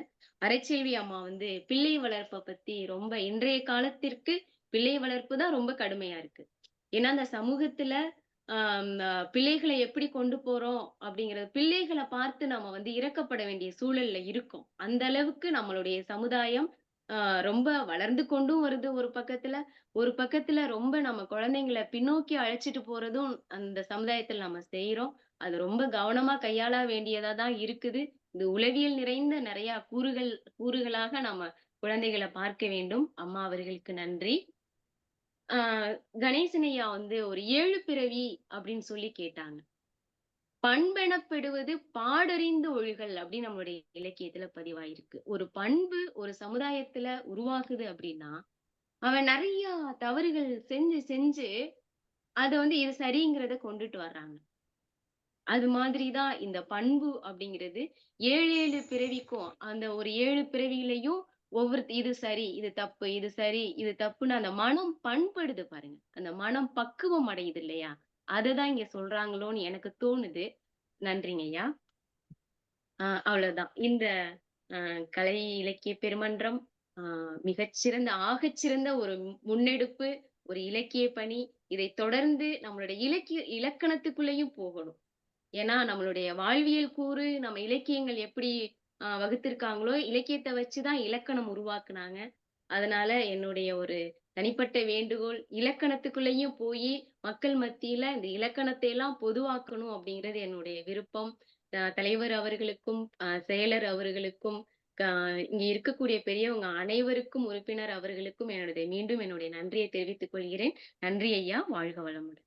அரைச்செல்வி அம்மா வந்து பிள்ளை வளர்ப்பை பத்தி ரொம்ப இன்றைய காலத்திற்கு பிள்ளை வளர்ப்பு தான் ரொம்ப கடுமையா இருக்கு. ஏன்னா அந்த சமூகத்துல பிள்ளைகளை எப்படி கொண்டு போறோம் அப்படிங்கறது, பிள்ளைகளை பார்த்து நம்ம வந்து இரக்கப்பட வேண்டிய சூழல்ல இருக்கோம். அந்த அளவுக்கு நம்மளுடைய சமுதாயம் ரொம்ப வளர்ந்து கொண்டும் வருது ஒரு பக்கத்துல ரொம்ப நம்ம குழந்தைங்களை பின்னோக்கி அழைச்சிட்டு போறதும் அந்த சமுதாயத்துல நம்ம செய்யறோம். அது ரொம்ப கவனமா கையாள வேண்டியதா தான் இருக்குது. இது உளவியல் நிறைந்த நிறைய கூறுகளாக நம்ம குழந்தைகளை பார்க்க வேண்டும். அம்மா அவர்களுக்கு நன்றி. கணேசன் ஐயா வந்து ஒரு 7 பிறவி அப்படின்னு சொல்லி கேட்டாங்க. பண்பெனப்படுவது பாடறிந்து ஒழுகல் அப்படின்னு நம்மளுடைய இலக்கியத்துல பதிவாயிருக்கு. ஒரு பண்பு ஒரு சமுதாயத்துல உருவாகுது அப்படின்னா அவன் நிறைய தவறுகள் செஞ்சு செஞ்சு அத வந்து இது சரிங்கிறத கொண்டுட்டு வர்றாங்க. அது மாதிரிதான் இந்த பண்பு அப்படிங்கிறது 7 பிறவிக்கும் அந்த ஒரு 7 பிறவியிலையும் இது சரி இது தப்பு இது சரி இது தப்புன்னு அந்த மனம் பண்படுது பாருங்க, அந்த மனம் பக்குவம் அடையுது இல்லையா, அததான் இங்க சொல்றாங்களோன்னு எனக்கு தோணுது. நன்றிங்க ஐயா. அவ்வளவுதான். இந்த கலை இலக்கிய பெருமன்றம் மிகச்சிறந்த ஆகச்சிறந்த ஒரு முன்னெடுப்பு, ஒரு இலக்கிய பணி. இதை தொடர்ந்து நம்மளுடைய இலக்கணத்துக்குள்ளேயும் போகணும். ஏன்னா நம்மளுடைய வாழ்வியல் கூறு நம்ம இலக்கியங்கள் எப்படி வகுத்திருக்காங்களோ இலக்கியத்தை வச்சுதான் இலக்கணம் உருவாக்குனாங்க. அதனால என்னுடைய ஒரு தனிப்பட்ட வேண்டுகோள், இலக்கணத்துக்குள்ளேயும் போய் மக்கள் மத்தியில இந்த இலக்கணத்தை எல்லாம் பொதுவாக்கணும் அப்படிங்கிறது என்னுடைய விருப்பம். தலைவர் அவர்களுக்கும் செயலர் அவர்களுக்கும் இங்க இருக்கக்கூடிய பெரியவங்க அனைவருக்கும், உறுப்பினர் அவர்களுக்கும் மீண்டும் என்னுடைய நன்றியை தெரிவித்துக் கொள்கிறேன். நன்றி ஐயா. வாழ்க வளமுடன்.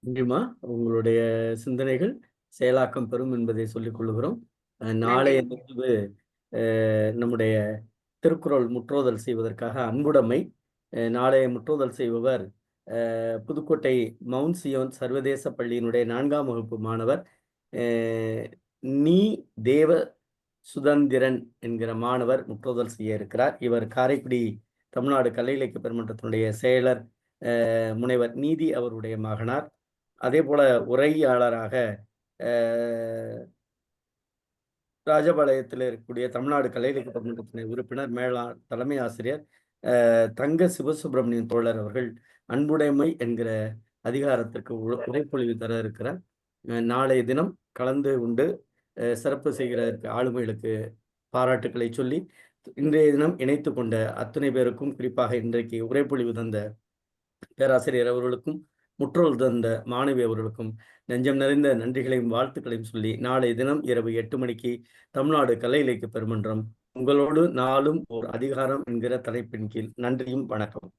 நன்றிம்மா. உங்களுடைய சிந்தனைகள் செயலாக்கம் பெறும் என்பதை சொல்லிக் கொள்கிறோம். நன்றி. நாளைய நிகழ்வு நம்முடைய திருக்குறள் முற்றோதல் செய்வதற்காக அன்புடைமை. நாளைய முற்றோதல் செய்பவர் புதுக்கோட்டை மவுண்ட் சியோன் சர்வதேச பள்ளியினுடைய 4ஆம் வகுப்பு மாணவர் நீ தேவ சுதந்திரன் என்கிற மாணவர் முற்றோதல் செய்ய இருக்கிறார். இவர் காரைக்குடி தமிழ்நாடு கலை இலக்கிய பெருமன்றத்தினுடைய செயலர் முனைவர் நீதி அவருடைய மகனார். அதே போல உரையாளராக ராஜபாளையத்தில் இருக்கக்கூடிய தமிழ்நாடு கலை இலக்கிய பெருமன்றத்தினுடைய உறுப்பினர் தலைமை ஆசிரியர் தங்க சிவசுப்பிரமணியன் தோழர் அவர்கள் அன்புடைமை என்கிற அதிகாரத்திற்கு உரைப்பொழிவு தர இருக்கிறார். நாளைய தினம் கலந்து கொண்டு சிறப்பு செய்கிற ஆளுமைகளுக்கு பாராட்டுக்களை சொல்லி இன்றைய தினம் இணைத்து கொண்ட அத்தனை பேருக்கும், குறிப்பாக இன்றைக்கு உரைப்பொழிவு தந்த பேராசிரியர் அவர்களுக்கும், முற்றோல் தந்த மாணவி அவர்களுக்கும் நெஞ்சம் நிறைந்த நன்றிகளையும் வாழ்த்துக்களையும் சொல்லி நாளை தினம் இரவு 8 மணிக்கு தமிழ்நாடு கலை இலக்கிய பெருமன்றம் உங்களோடு நாளும் ஒரு அதிகாரம் என்கிற தலைப்பின் கீழ் நன்றியும் வணக்கம்.